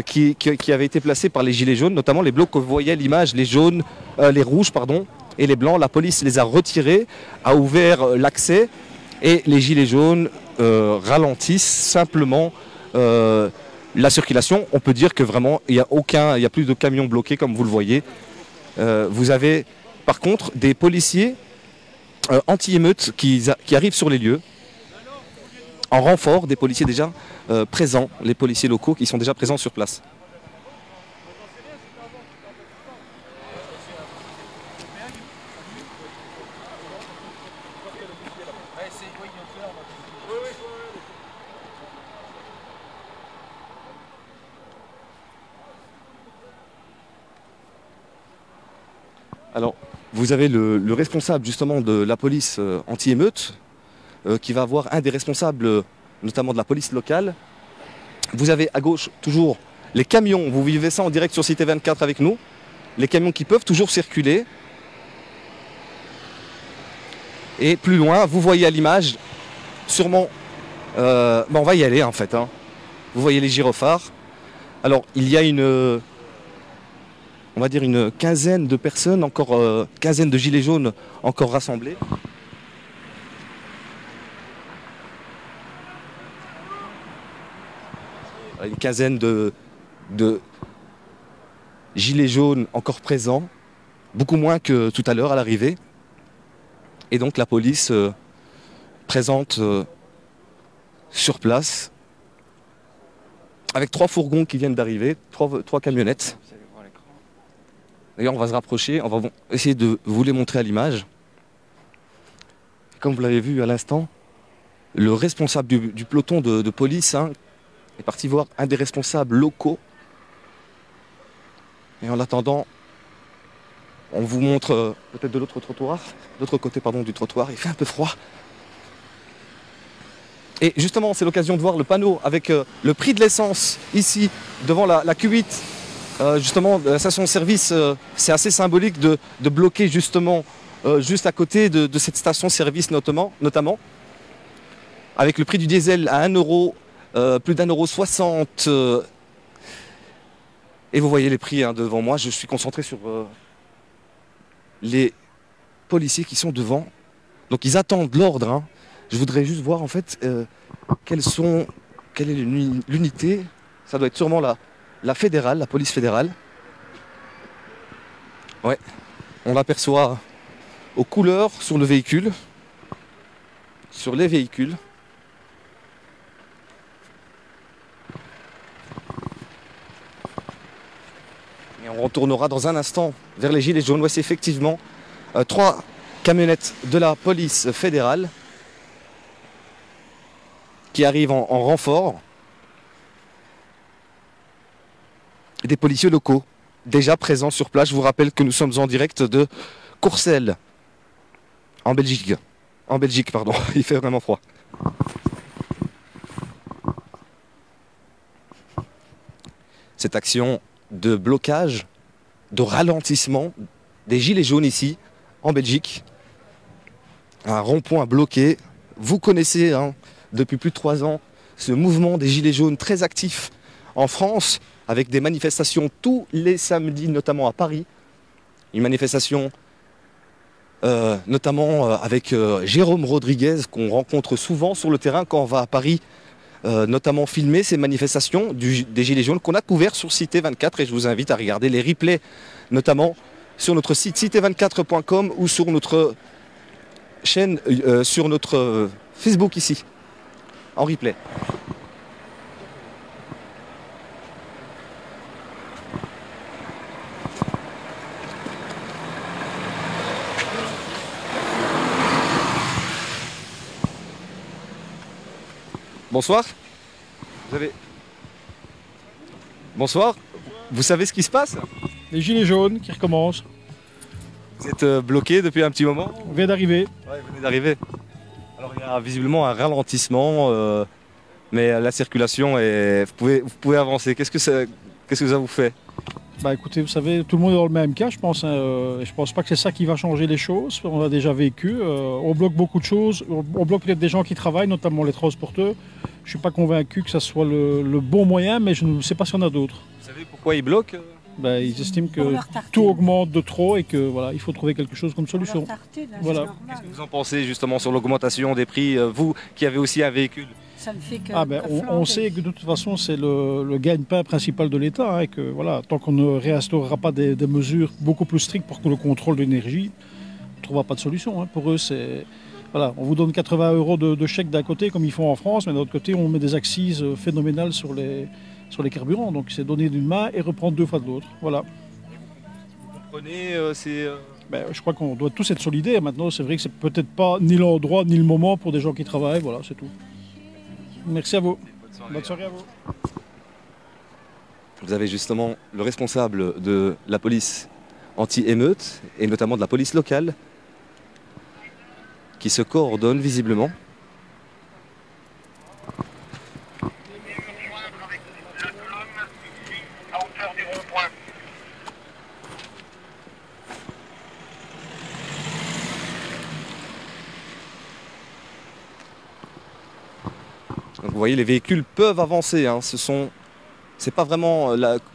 qui avaient été placés par les gilets jaunes, notamment les blocs que vous voyez à l'image, les jaunes, les rouges, pardon, et les blancs. La police les a retirés, a ouvert l'accès, et les gilets jaunes ralentissent simplement la circulation. On peut dire que vraiment, il n'y a plus de camions bloqués, comme vous le voyez. Vous avez, par contre, des policiers anti-émeutes qui arrivent sur les lieux, en renfort des policiers déjà présents, les policiers locaux qui sont déjà présents sur place. Alors, vous avez le responsable justement de la police anti-émeute qui va avoir un des responsables, notamment de la police locale. Vous avez à gauche toujours les camions, vous vivez ça en direct sur Cité24 avec nous, les camions qui peuvent toujours circuler. Et plus loin, vous voyez à l'image, sûrement, on va y aller en fait, hein. Vous voyez les gyrophares. Alors il y a on va dire une quinzaine de personnes, encore quinzaine de gilets jaunes encore rassemblés. Une quinzaine de gilets jaunes encore présents. beaucoup moins que tout à l'heure à l'arrivée. Et donc la police présente sur place avec 3 fourgons qui viennent d'arriver, 3 camionnettes. D'ailleurs, on va se rapprocher, on va essayer de vous les montrer à l'image. Comme vous l'avez vu à l'instant, le responsable du peloton de police est parti voir un des responsables locaux. Et en attendant, on vous montre peut-être de l'autre côté du trottoir. Il fait un peu froid. Et justement, c'est l'occasion de voir le panneau avec le prix de l'essence ici, devant la Q8. Justement, la station-service, c'est assez symbolique de bloquer justement juste à côté de cette station-service notamment, avec le prix du diesel à 1 euro, plus d'1,60 €. Et vous voyez les prix devant moi. Je suis concentré sur les policiers qui sont devant. Donc ils attendent l'ordre. Je voudrais juste voir en fait quelle est l'unité. Ça doit être sûrement la fédérale, la police fédérale. Ouais, on l'aperçoit aux couleurs sur le véhicule, sur les véhicules. Et on retournera dans un instant vers les gilets jaunes. Voici effectivement 3 camionnettes de la police fédérale qui arrivent en renfort. Des policiers locaux déjà présents sur place. Je vous rappelle que nous sommes en direct de Courcelles, en Belgique. En Belgique, pardon. Il fait vraiment froid. Cette action de blocage, de ralentissement des gilets jaunes ici, en Belgique. Un rond-point bloqué. Vous connaissez depuis plus de 3 ans ce mouvement des gilets jaunes très actif en France, avec des manifestations tous les samedis, notamment à Paris. Une manifestation notamment avec Jérôme Rodriguez, qu'on rencontre souvent sur le terrain quand on va à Paris, notamment filmer ces manifestations des Gilets jaunes qu'on a couvert sur Cité24. Et je vous invite à regarder les replays, notamment sur notre site cité24.com ou sur notre chaîne, sur notre Facebook ici, en replay. Bonsoir. Bonsoir. Vous savez ce qui se passe? Les gilets jaunes qui recommencent. Vous êtes bloqué depuis un petit moment? On vient d'arriver. Ouais, vous venez d'arriver. Alors il y a visiblement un ralentissement, mais la circulation est... Vous pouvez avancer. Qu'est-ce que ça vous fait? Bah écoutez, vous savez, tout le monde est dans le même cas, je pense. Je pense pas que c'est ça qui va changer les choses. On a déjà vécu. On bloque beaucoup de choses. On bloque peut-être des gens qui travaillent, notamment les transporteurs. Je suis pas convaincu que ça soit le bon moyen, mais je ne sais pas s'il y en a d'autres. Vous savez pourquoi ils bloquent? Bah, ils estiment que tout augmente de trop et que voilà, il faut trouver quelque chose comme solution. Voilà. Qu'est-ce que vous en pensez justement sur l'augmentation des prix, vous qui avez aussi un véhicule? Ça ne fait que on sait que de toute faison c'est le gagne-pain principal de l'État, et que voilà, tant qu'on ne réinstaurera pas des mesures beaucoup plus strictes pour le contrôle de l'énergie, on ne trouvera pas de solution. Pour eux, c'est voilà, on vous donne 80 € de chèque d'un côté comme ils font en France, mais d'un autre côté on met des accises phénoménales sur les carburants. Donc c'est donner d'une main et reprendre 2 fois de l'autre. Voilà. Vous comprenez, je crois qu'on doit tous être solidaires. Maintenant, c'est vrai que c'est peut-être pas ni l'endroit ni le moment pour des gens qui travaillent. Voilà, c'est tout. Merci à vous. Bonne soirée à vous. Vous avez justement le responsable de la police anti-émeute et notamment de la police locale qui se coordonne visiblement. Donc vous voyez, les véhicules peuvent avancer. C'est pas vraiment,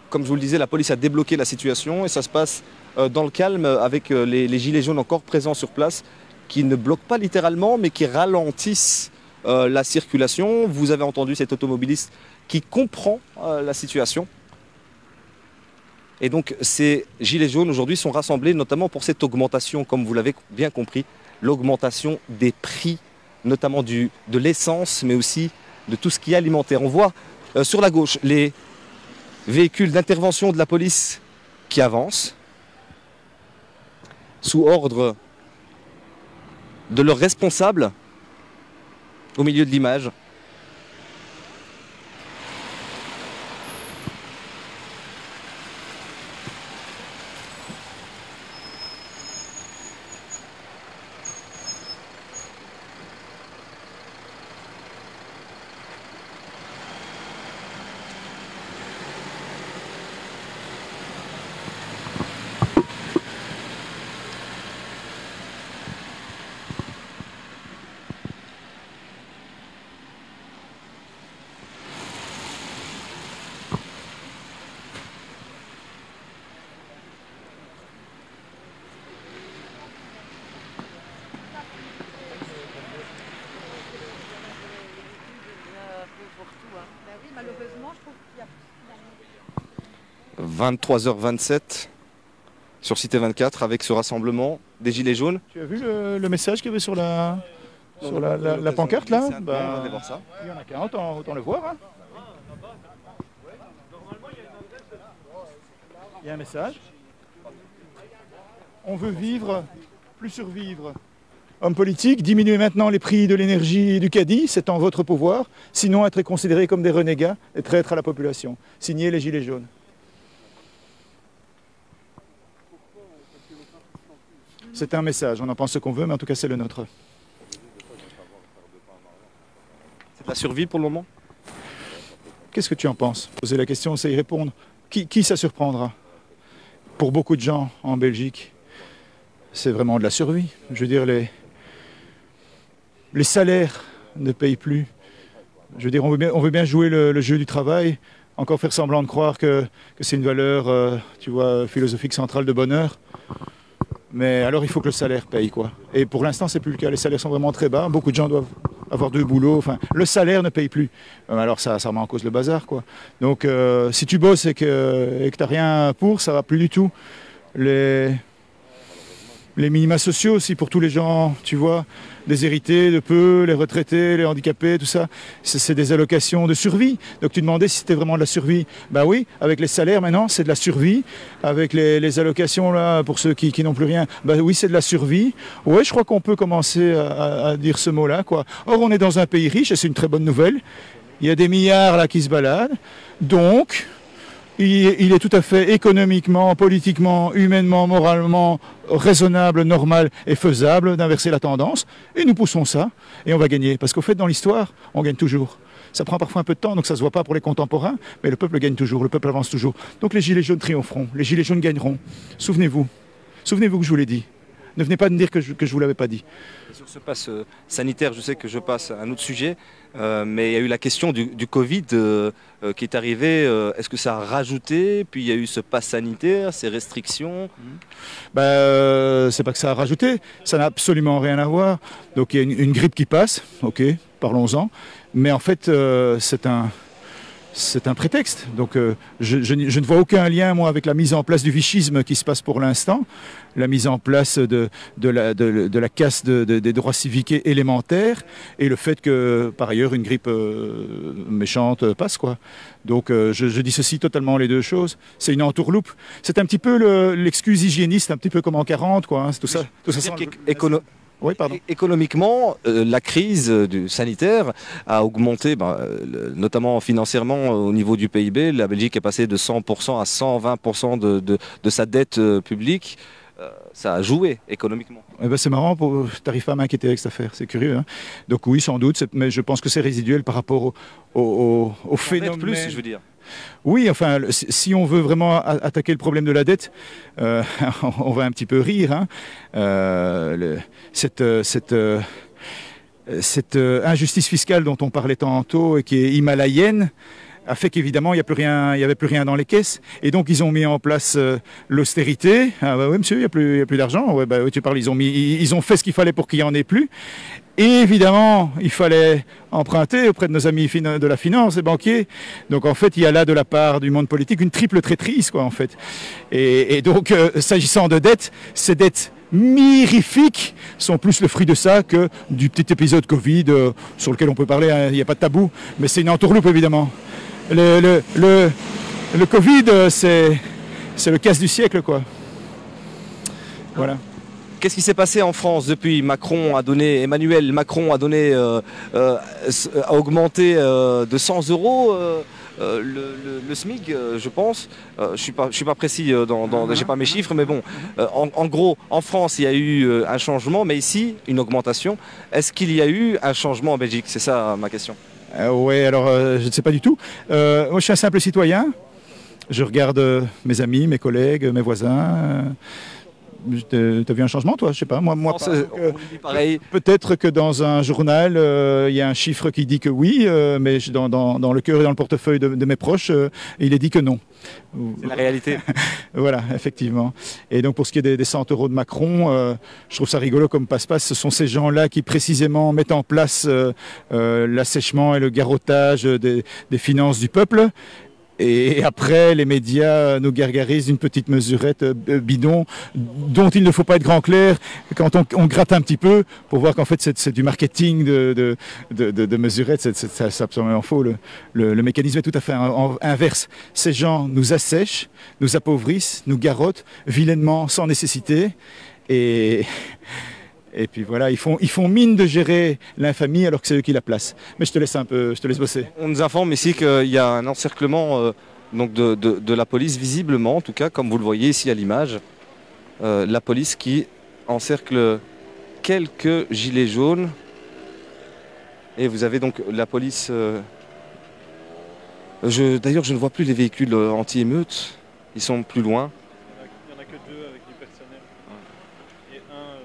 comme je vous le disais, la police a débloqué la situation et ça se passe dans le calme avec les gilets jaunes encore présents sur place qui ne bloquent pas littéralement mais qui ralentissent la circulation. Vous avez entendu cet automobiliste qui comprend la situation. Et donc ces gilets jaunes aujourd'hui sont rassemblés notamment pour cette augmentation, comme vous l'avez bien compris, l'augmentation des prix, notamment de l'essence, mais aussi de tout ce qui est alimentaire. On voit sur la gauche les véhicules d'intervention de la police qui avancent sous ordre de leurs responsables au milieu de l'image. Malheureusement, je trouve qu'il y a 23h27 sur Cité 24 avec ce rassemblement des Gilets jaunes. Tu as vu le message qu'il y avait sur la pancarte là? On va aller voir ça. Il y en a qu'un, autant le voir. Hein. Il y a un message. On veut vivre, plus survivre. Hommes politiques, diminuez maintenant les prix de l'énergie et du caddie, c'est en votre pouvoir, sinon être considérés comme des renégats et traîtres à la population. Signé les Gilets jaunes. C'est un message, on en pense ce qu'on veut, mais en tout cas c'est le nôtre. C'est de la survie pour le moment? Qu'est-ce que tu en penses? Poser la question, c'est y répondre. Qui ça surprendra? Pour beaucoup de gens en Belgique, c'est vraiment de la survie. Je veux dire, les salaires ne payent plus. Je veux dire, on veut bien jouer le jeu du travail, encore faire semblant de croire que c'est une valeur, tu vois, philosophique centrale de bonheur. Mais alors il faut que le salaire paye, quoi. Et pour l'instant, c'est plus le cas. Les salaires sont vraiment très bas. Beaucoup de gens doivent avoir 2 boulots. Enfin, le salaire ne paye plus. Alors ça remet en cause le bazar, quoi. Donc si tu bosses et que tu n'as rien pour, ça va plus du tout. Les minima sociaux aussi pour tous les gens, tu vois, déshérités de peu, les retraités, les handicapés, tout ça, c'est des allocations de survie. Donc tu demandais si c'était vraiment de la survie. Ben oui, avec les salaires maintenant, c'est de la survie. Avec les allocations là pour ceux qui n'ont plus rien, ben oui, c'est de la survie. Ouais, je crois qu'on peut commencer à dire ce mot-là, quoi. Or, on est dans un pays riche et c'est une très bonne nouvelle. Il y a des milliards là qui se baladent. Donc, il est tout à fait économiquement, politiquement, humainement, moralement raisonnable, normal et faisable d'inverser la tendance. Et nous poussons ça et on va gagner. Parce qu'au fait, dans l'histoire, on gagne toujours. Ça prend parfois un peu de temps, donc ça ne se voit pas pour les contemporains, mais le peuple gagne toujours, le peuple avance toujours. Donc les Gilets jaunes triompheront, les Gilets jaunes gagneront. Souvenez-vous que je vous l'ai dit. Ne venez pas me dire que je ne vous l'avais pas dit. Sur ce pass sanitaire, je sais que je passe à un autre sujet, mais il y a eu la question du Covid qui est arrivé. Est-ce que ça a rajouté? Puis il y a eu ce pass sanitaire, ces restrictions. C'est pas que ça a rajouté, ça n'a absolument rien à voir. Donc il y a une grippe qui passe, ok, parlons-en. Mais en fait, c'est un prétexte. Donc je ne vois aucun lien, moi, avec la mise en place du vichisme qui se passe pour l'instant, la mise en place de la casse des droits civiques élémentaires et le fait que, par ailleurs, une grippe méchante passe, quoi. Donc je dissocie totalement les deux choses. C'est une entourloupe. C'est un petit peu l'excuse hygiéniste, un petit peu comme en 40, quoi. Hein. C'est tout ça. Oui, pardon. Économiquement, la crise sanitaire a augmenté, notamment financièrement au niveau du PIB. La Belgique est passée de 100% à 120% de sa dette publique. Ça a joué économiquement. Eh ben, c'est marrant, tu n'arrives pas à m'inquiéter avec cette affaire, c'est curieux. Hein. Donc oui, sans doute, mais je pense que c'est résiduel par rapport au phénomène. Plus, je veux dire. Oui, enfin, si on veut vraiment attaquer le problème de la dette, on va un petit peu rire. Hein. Cette injustice fiscale dont on parlait tantôt et qui est himalayenne a fait qu'évidemment il n'y avait plus rien dans les caisses. Et donc ils ont mis en place l'austérité. Ah bah oui monsieur, il n'y a plus d'argent. Ouais, bah, oui, tu parles, ils ont fait ce qu'il fallait pour qu'il n'y en ait plus. Et évidemment, il fallait emprunter auprès de nos amis de la finance et banquiers. Donc en fait, il y a là de la part du monde politique une triple traîtrise, quoi, en fait. Et donc, s'agissant de dettes, ces dettes mirifiques sont plus le fruit de ça que du petit épisode Covid sur lequel on peut parler, hein, il n'y a pas de tabou, mais c'est une entourloupe évidemment. Le Covid, c'est le casse du siècle, quoi. Voilà. Qu'est-ce qui s'est passé en France depuis Emmanuel Macron a donné, a augmenté de 100 € le SMIC, je pense. Je suis pas précis, j'ai pas mes chiffres, mais bon. En gros, en France, il y a eu un changement, mais ici, une augmentation. Est-ce qu'il y a eu un changement en Belgique? C'est ça ma question. Oui, alors je ne sais pas du tout. Moi, je suis un simple citoyen. Je regarde mes amis, mes collègues, mes voisins. T'as vu un changement, toi? Je sais pas. Moi non, pareil. Peut-être que dans un journal, il y a un chiffre qui dit que oui, mais dans le cœur et dans le portefeuille de mes proches, il est dit que non. C'est la réalité. Voilà, effectivement. Et donc pour ce qui est des 100 € de Macron, je trouve ça rigolo comme passe-passe. Ce sont ces gens-là qui précisément mettent en place l'assèchement et le garrottage des finances du peuple. Et après, les médias nous gargarisent une petite mesurette bidon dont il ne faut pas être grand clair quand on gratte un petit peu pour voir qu'en fait c'est du marketing de mesurettes. C'est absolument faux. Le mécanisme est tout à fait inverse. Ces gens nous assèchent, nous appauvrissent, nous garrottent vilainement sans nécessité. Et puis voilà, ils font mine de gérer l'infamie alors que c'est eux qui la placent. Mais je te laisse bosser. On nous informe ici qu'il y a un encerclement donc de la police, visiblement, en tout cas, comme vous le voyez ici à l'image. La police qui encercle quelques gilets jaunes. Et vous avez donc la police... D'ailleurs, je ne vois plus les véhicules anti-émeutes. Ils sont plus loin. Il n'y en a que 2 avec du personnel. Et un...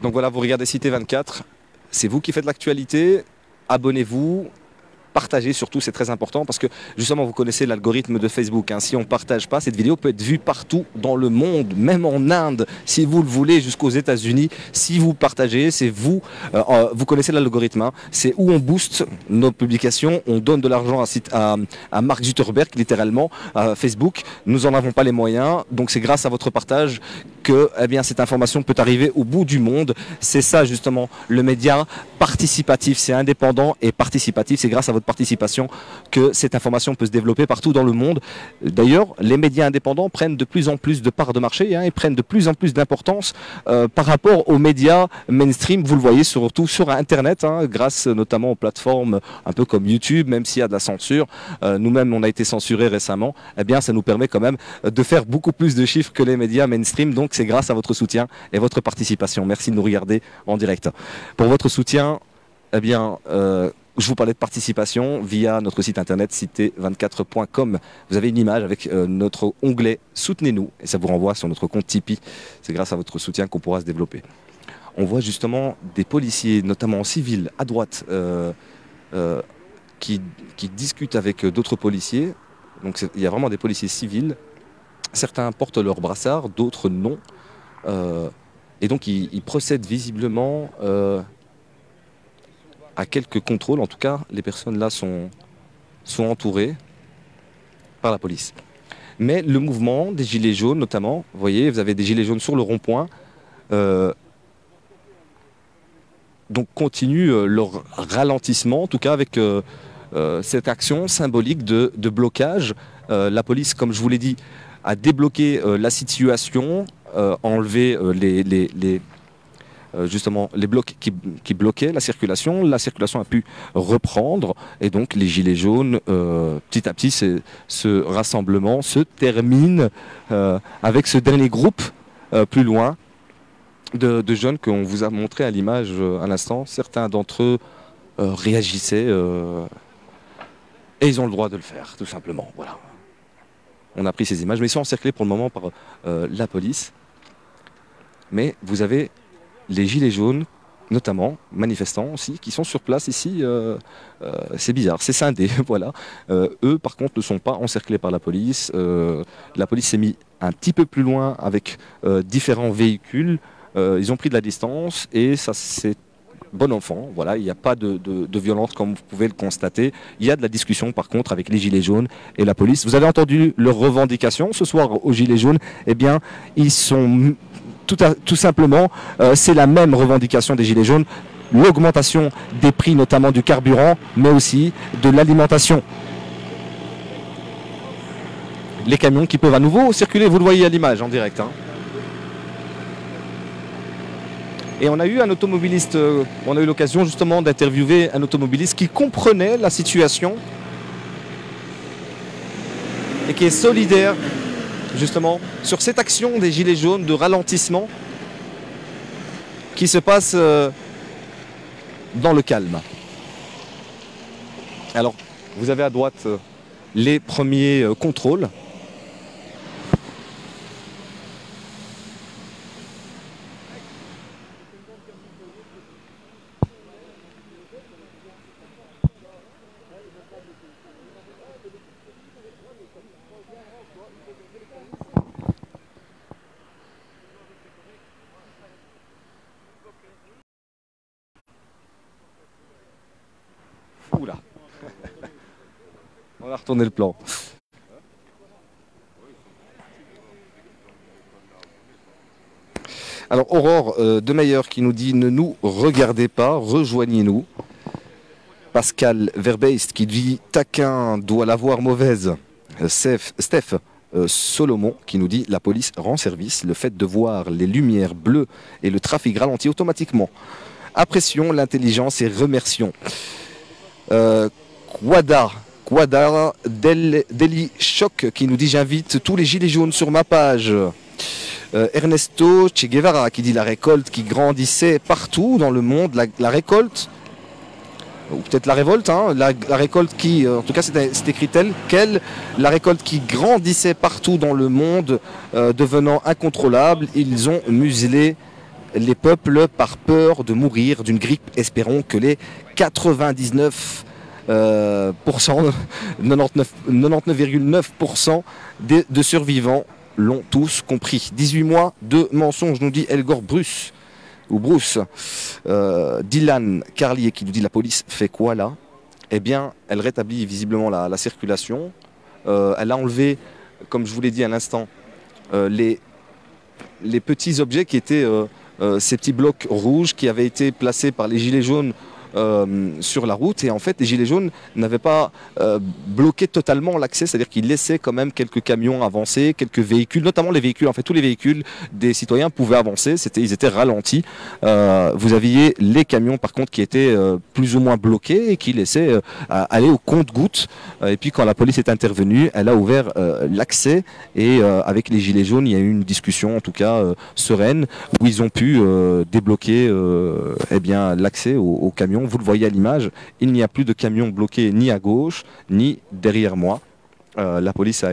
Donc voilà, vous regardez Cité 24, c'est vous qui faites l'actualité, abonnez-vous, partagez surtout, c'est très important parce que justement vous connaissez l'algorithme de Facebook, hein. Si on ne partage pas, cette vidéo peut être vue partout dans le monde, même en Inde, si vous le voulez, jusqu'aux États-Unis. Si vous partagez, c'est vous, vous connaissez l'algorithme, hein. C'est où on booste nos publications, on donne de l'argent à Mark Zuckerberg, littéralement, à Facebook. Nous n'en avons pas les moyens, donc c'est grâce à votre partage que cette information peut arriver au bout du monde. C'est ça justement le média participatif, c'est indépendant et participatif, c'est grâce à votre participation que cette information peut se développer partout dans le monde. D'ailleurs, les médias indépendants prennent de plus en plus de parts de marché, hein, et prennent de plus en plus d'importance par rapport aux médias mainstream, vous le voyez surtout sur Internet, hein, grâce notamment aux plateformes un peu comme YouTube, même s'il y a de la censure. Nous-mêmes, on a été censurés récemment, ça nous permet quand même de faire beaucoup plus de chiffres que les médias mainstream, donc c'est grâce à votre soutien et votre participation. Merci de nous regarder en direct. Pour votre soutien, je vous parlais de participation via notre site internet cité24.com. Vous avez une image avec notre onglet « Soutenez-nous » et ça vous renvoie sur notre compte Tipeee. C'est grâce à votre soutien qu'on pourra se développer. On voit justement des policiers, notamment en civil, à droite, qui discutent avec d'autres policiers. Donc il y a vraiment des policiers civils. Certains portent leur brassard, d'autres non. Et donc ils procèdent visiblement à quelques contrôles. En tout cas, les personnes là sont entourées par la police. Mais le mouvement des gilets jaunes notamment, vous voyez, vous avez des gilets jaunes sur le rond-point, donc continue leur ralentissement, en tout cas avec cette action symbolique de blocage. La police, comme je vous l'ai dit, a débloqué la situation, enlevé justement les blocs qui bloquaient la circulation. La circulation a pu reprendre et donc les gilets jaunes, petit à petit, ce rassemblement se termine avec ce dernier groupe plus loin de jeunes qu'on vous a montré à l'image à l'instant. Certains d'entre eux réagissaient Et ils ont le droit de le faire, tout simplement. Voilà. On a pris ces images, mais ils sont encerclés pour le moment par la police. Mais vous avez les gilets jaunes, notamment, manifestants aussi, qui sont sur place ici. C'est bizarre, c'est scindé, voilà. Eux, par contre, ne sont pas encerclés par la police. La police s'est mise un petit peu plus loin avec différents véhicules. Ils ont pris de la distance et ça c'est bon enfant. Voilà, il n'y a pas de violence comme vous pouvez le constater. Il y a de la discussion par contre avec les gilets jaunes et la police. Vous avez entendu leurs revendications ce soir aux gilets jaunes. Eh bien, ils sont tout simplement, c'est la même revendication des gilets jaunes. L'augmentation des prix notamment du carburant, mais aussi de l'alimentation. Les camions qui peuvent à nouveau circuler, vous le voyez à l'image en direct. Hein. Et on a eu un automobiliste, on a eu l'occasion justement d'interviewer un automobiliste qui comprenait la situation et qui est solidaire justement sur cette action des gilets jaunes de ralentissement qui se passe dans le calme. Alors, vous avez à droite les premiers contrôles. Oula. On a retourné le plan. Alors Aurore de Meyer qui nous dit ne nous regardez pas, rejoignez-nous. Pascal Verbeist qui dit taquin doit l'avoir mauvaise. Steph Solomon qui nous dit la police rend service, le fait de voir les lumières bleues et le trafic ralentit automatiquement. Apprécions l'intelligence et remercions. Quada Deli Choc qui nous dit j'invite tous les gilets jaunes sur ma page. Ernesto Che Guevara qui dit la récolte qui grandissait partout dans le monde, la récolte, ou peut-être la révolte, hein, la récolte qui, en tout cas c'est écrit tel quel, la récolte qui grandissait partout dans le monde, devenant incontrôlable, ils ont muselé les peuples par peur de mourir d'une grippe. Espérons que les 99,9% de survivants l'ont tous compris. 18 mois de mensonges, nous dit Elgor Bruce. Dylan Carlier qui nous dit la police fait quoi là? Eh bien, elle rétablit visiblement la circulation. Elle a enlevé, comme je vous l'ai dit à l'instant, les petits objets qui étaient ces petits blocs rouges qui avaient été placés par les gilets jaunes sur la route, et en fait les gilets jaunes n'avaient pas bloqué totalement l'accès, c'est-à-dire qu'ils laissaient quand même quelques camions avancer, quelques véhicules, notamment les véhicules, en fait tous les véhicules des citoyens pouvaient avancer, ils étaient ralentis. Vous aviez les camions par contre qui étaient plus ou moins bloqués et qui laissaient aller au compte-gouttes, et puis quand la police est intervenue, elle a ouvert l'accès, et avec les gilets jaunes il y a eu une discussion en tout cas sereine, où ils ont pu débloquer eh bien, l'accès aux camions. Vous le voyez à l'image, il n'y a plus de camions bloqués ni à gauche ni derrière moi. La police a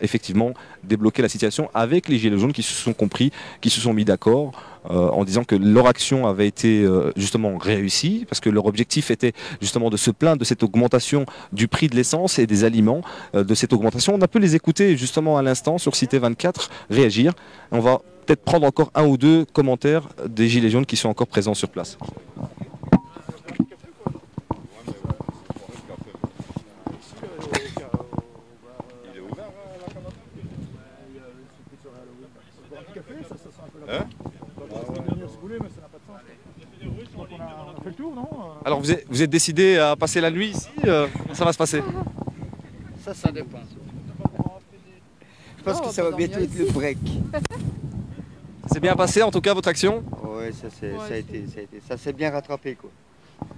effectivement débloqué la situation avec les gilets jaunes qui se sont compris, qui se sont mis d'accord en disant que leur action avait été justement réussie, parce que leur objectif était justement de se plaindre de cette augmentation du prix de l'essence et des aliments, de cette augmentation. On a pu les écouter justement à l'instant sur Cité 24 réagir. On va peut-être prendre encore un ou deux commentaires des gilets jaunes qui sont encore présents sur place. Alors vous êtes décidé à passer la nuit ici, comment ça va se passer? Ça dépend. Je pense que ça va bientôt être le break. Ça s'est bien passé en tout cas votre action? Oui, ça s'est bien rattrapé quoi.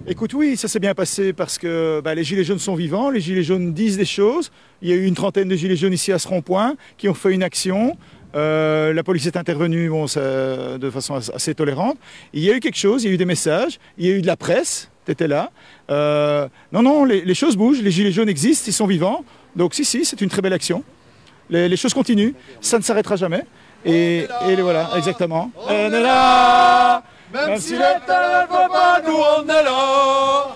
Écoute, oui, ça s'est bien passé parce que les gilets jaunes sont vivants, les gilets jaunes disent des choses. Il y a eu une trentaine de gilets jaunes ici à ce rond-point qui ont fait une action. La police est intervenue de façon assez tolérante. Il y a eu quelque chose, il y a eu des messages, il y a eu de la presse tu étais là. Non, les choses bougent, les gilets jaunes existent, ils sont vivants. Donc si, c'est une très belle action. Les choses continuent, ça ne s'arrêtera jamais. Et voilà, exactement. On est là, même si l'État ne veut pas, nous on est là.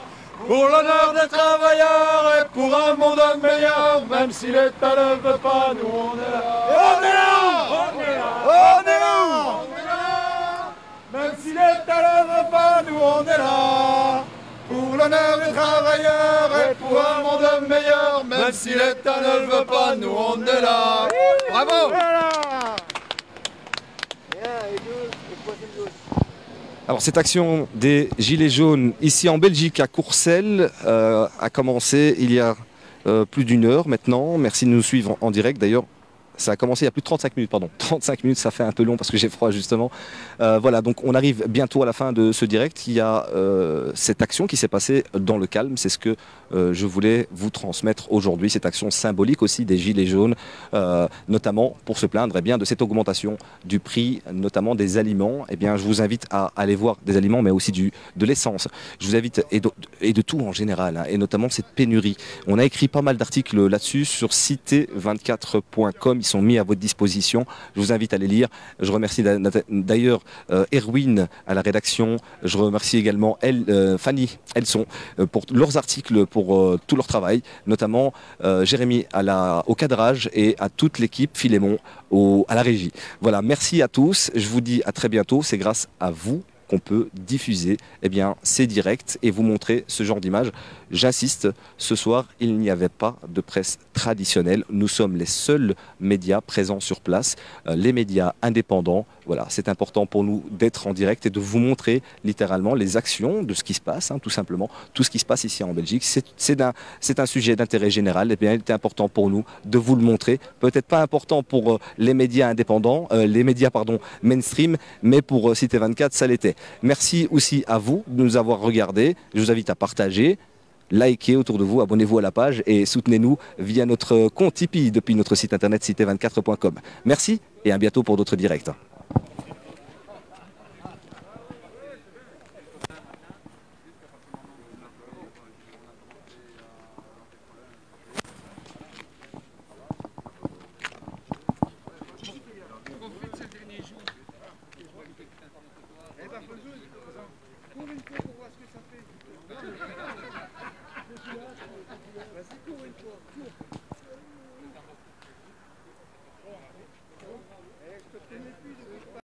Pour l'honneur des travailleurs et pour un monde meilleur, même si l'État ne veut pas, nous on est là. Et on est là, on est là, on est là, on est là. Même si l'État ne veut pas, nous on est là. Pour l'honneur des travailleurs et pour un monde meilleur, même si l'État ne le veut pas, nous on est là. Bravo. Alors cette action des Gilets jaunes ici en Belgique à Courcelles a commencé il y a plus d'une heure maintenant. Merci de nous suivre en direct d'ailleurs. Ça a commencé il y a plus de 35 minutes, pardon. 35 minutes, ça fait un peu long parce que j'ai froid justement. Voilà, donc on arrive bientôt à la fin de ce direct. Il y a cette action qui s'est passée dans le calme. C'est ce que je voulais vous transmettre aujourd'hui. Cette action symbolique aussi des Gilets jaunes, notamment pour se plaindre eh bien, de cette augmentation du prix, notamment des aliments. Eh bien, je vous invite à aller voir des aliments, mais aussi de l'essence. Je vous invite, et de tout en général, hein, et notamment cette pénurie. On a écrit pas mal d'articles là-dessus sur cité24.com. Ils sont mis à votre disposition. Je vous invite à les lire. Je remercie d'ailleurs Erwin à la rédaction. Je remercie également Fanny Elson pour leurs articles, pour tout leur travail, notamment Jérémy au cadrage et à toute l'équipe, Philémon à la régie. Voilà, merci à tous. Je vous dis à très bientôt. C'est grâce à vous qu'on peut diffuser ces directs et vous montrer ce genre d'images. J'insiste, ce soir, il n'y avait pas de presse traditionnelle. Nous sommes les seuls médias présents sur place, les médias indépendants. Voilà, c'est important pour nous d'être en direct et de vous montrer littéralement les actions de ce qui se passe, hein, tout simplement. Tout ce qui se passe ici en Belgique, c'est un sujet d'intérêt général. Il est important pour nous de vous le montrer. Peut-être pas important pour les médias indépendants, mainstream, mais pour Cité 24, ça l'était. Merci aussi à vous de nous avoir regardés. Je vous invite à partager, likez autour de vous, abonnez-vous à la page et soutenez-nous via notre compte Tipeee depuis notre site internet cité24.com. Merci et à bientôt pour d'autres directs.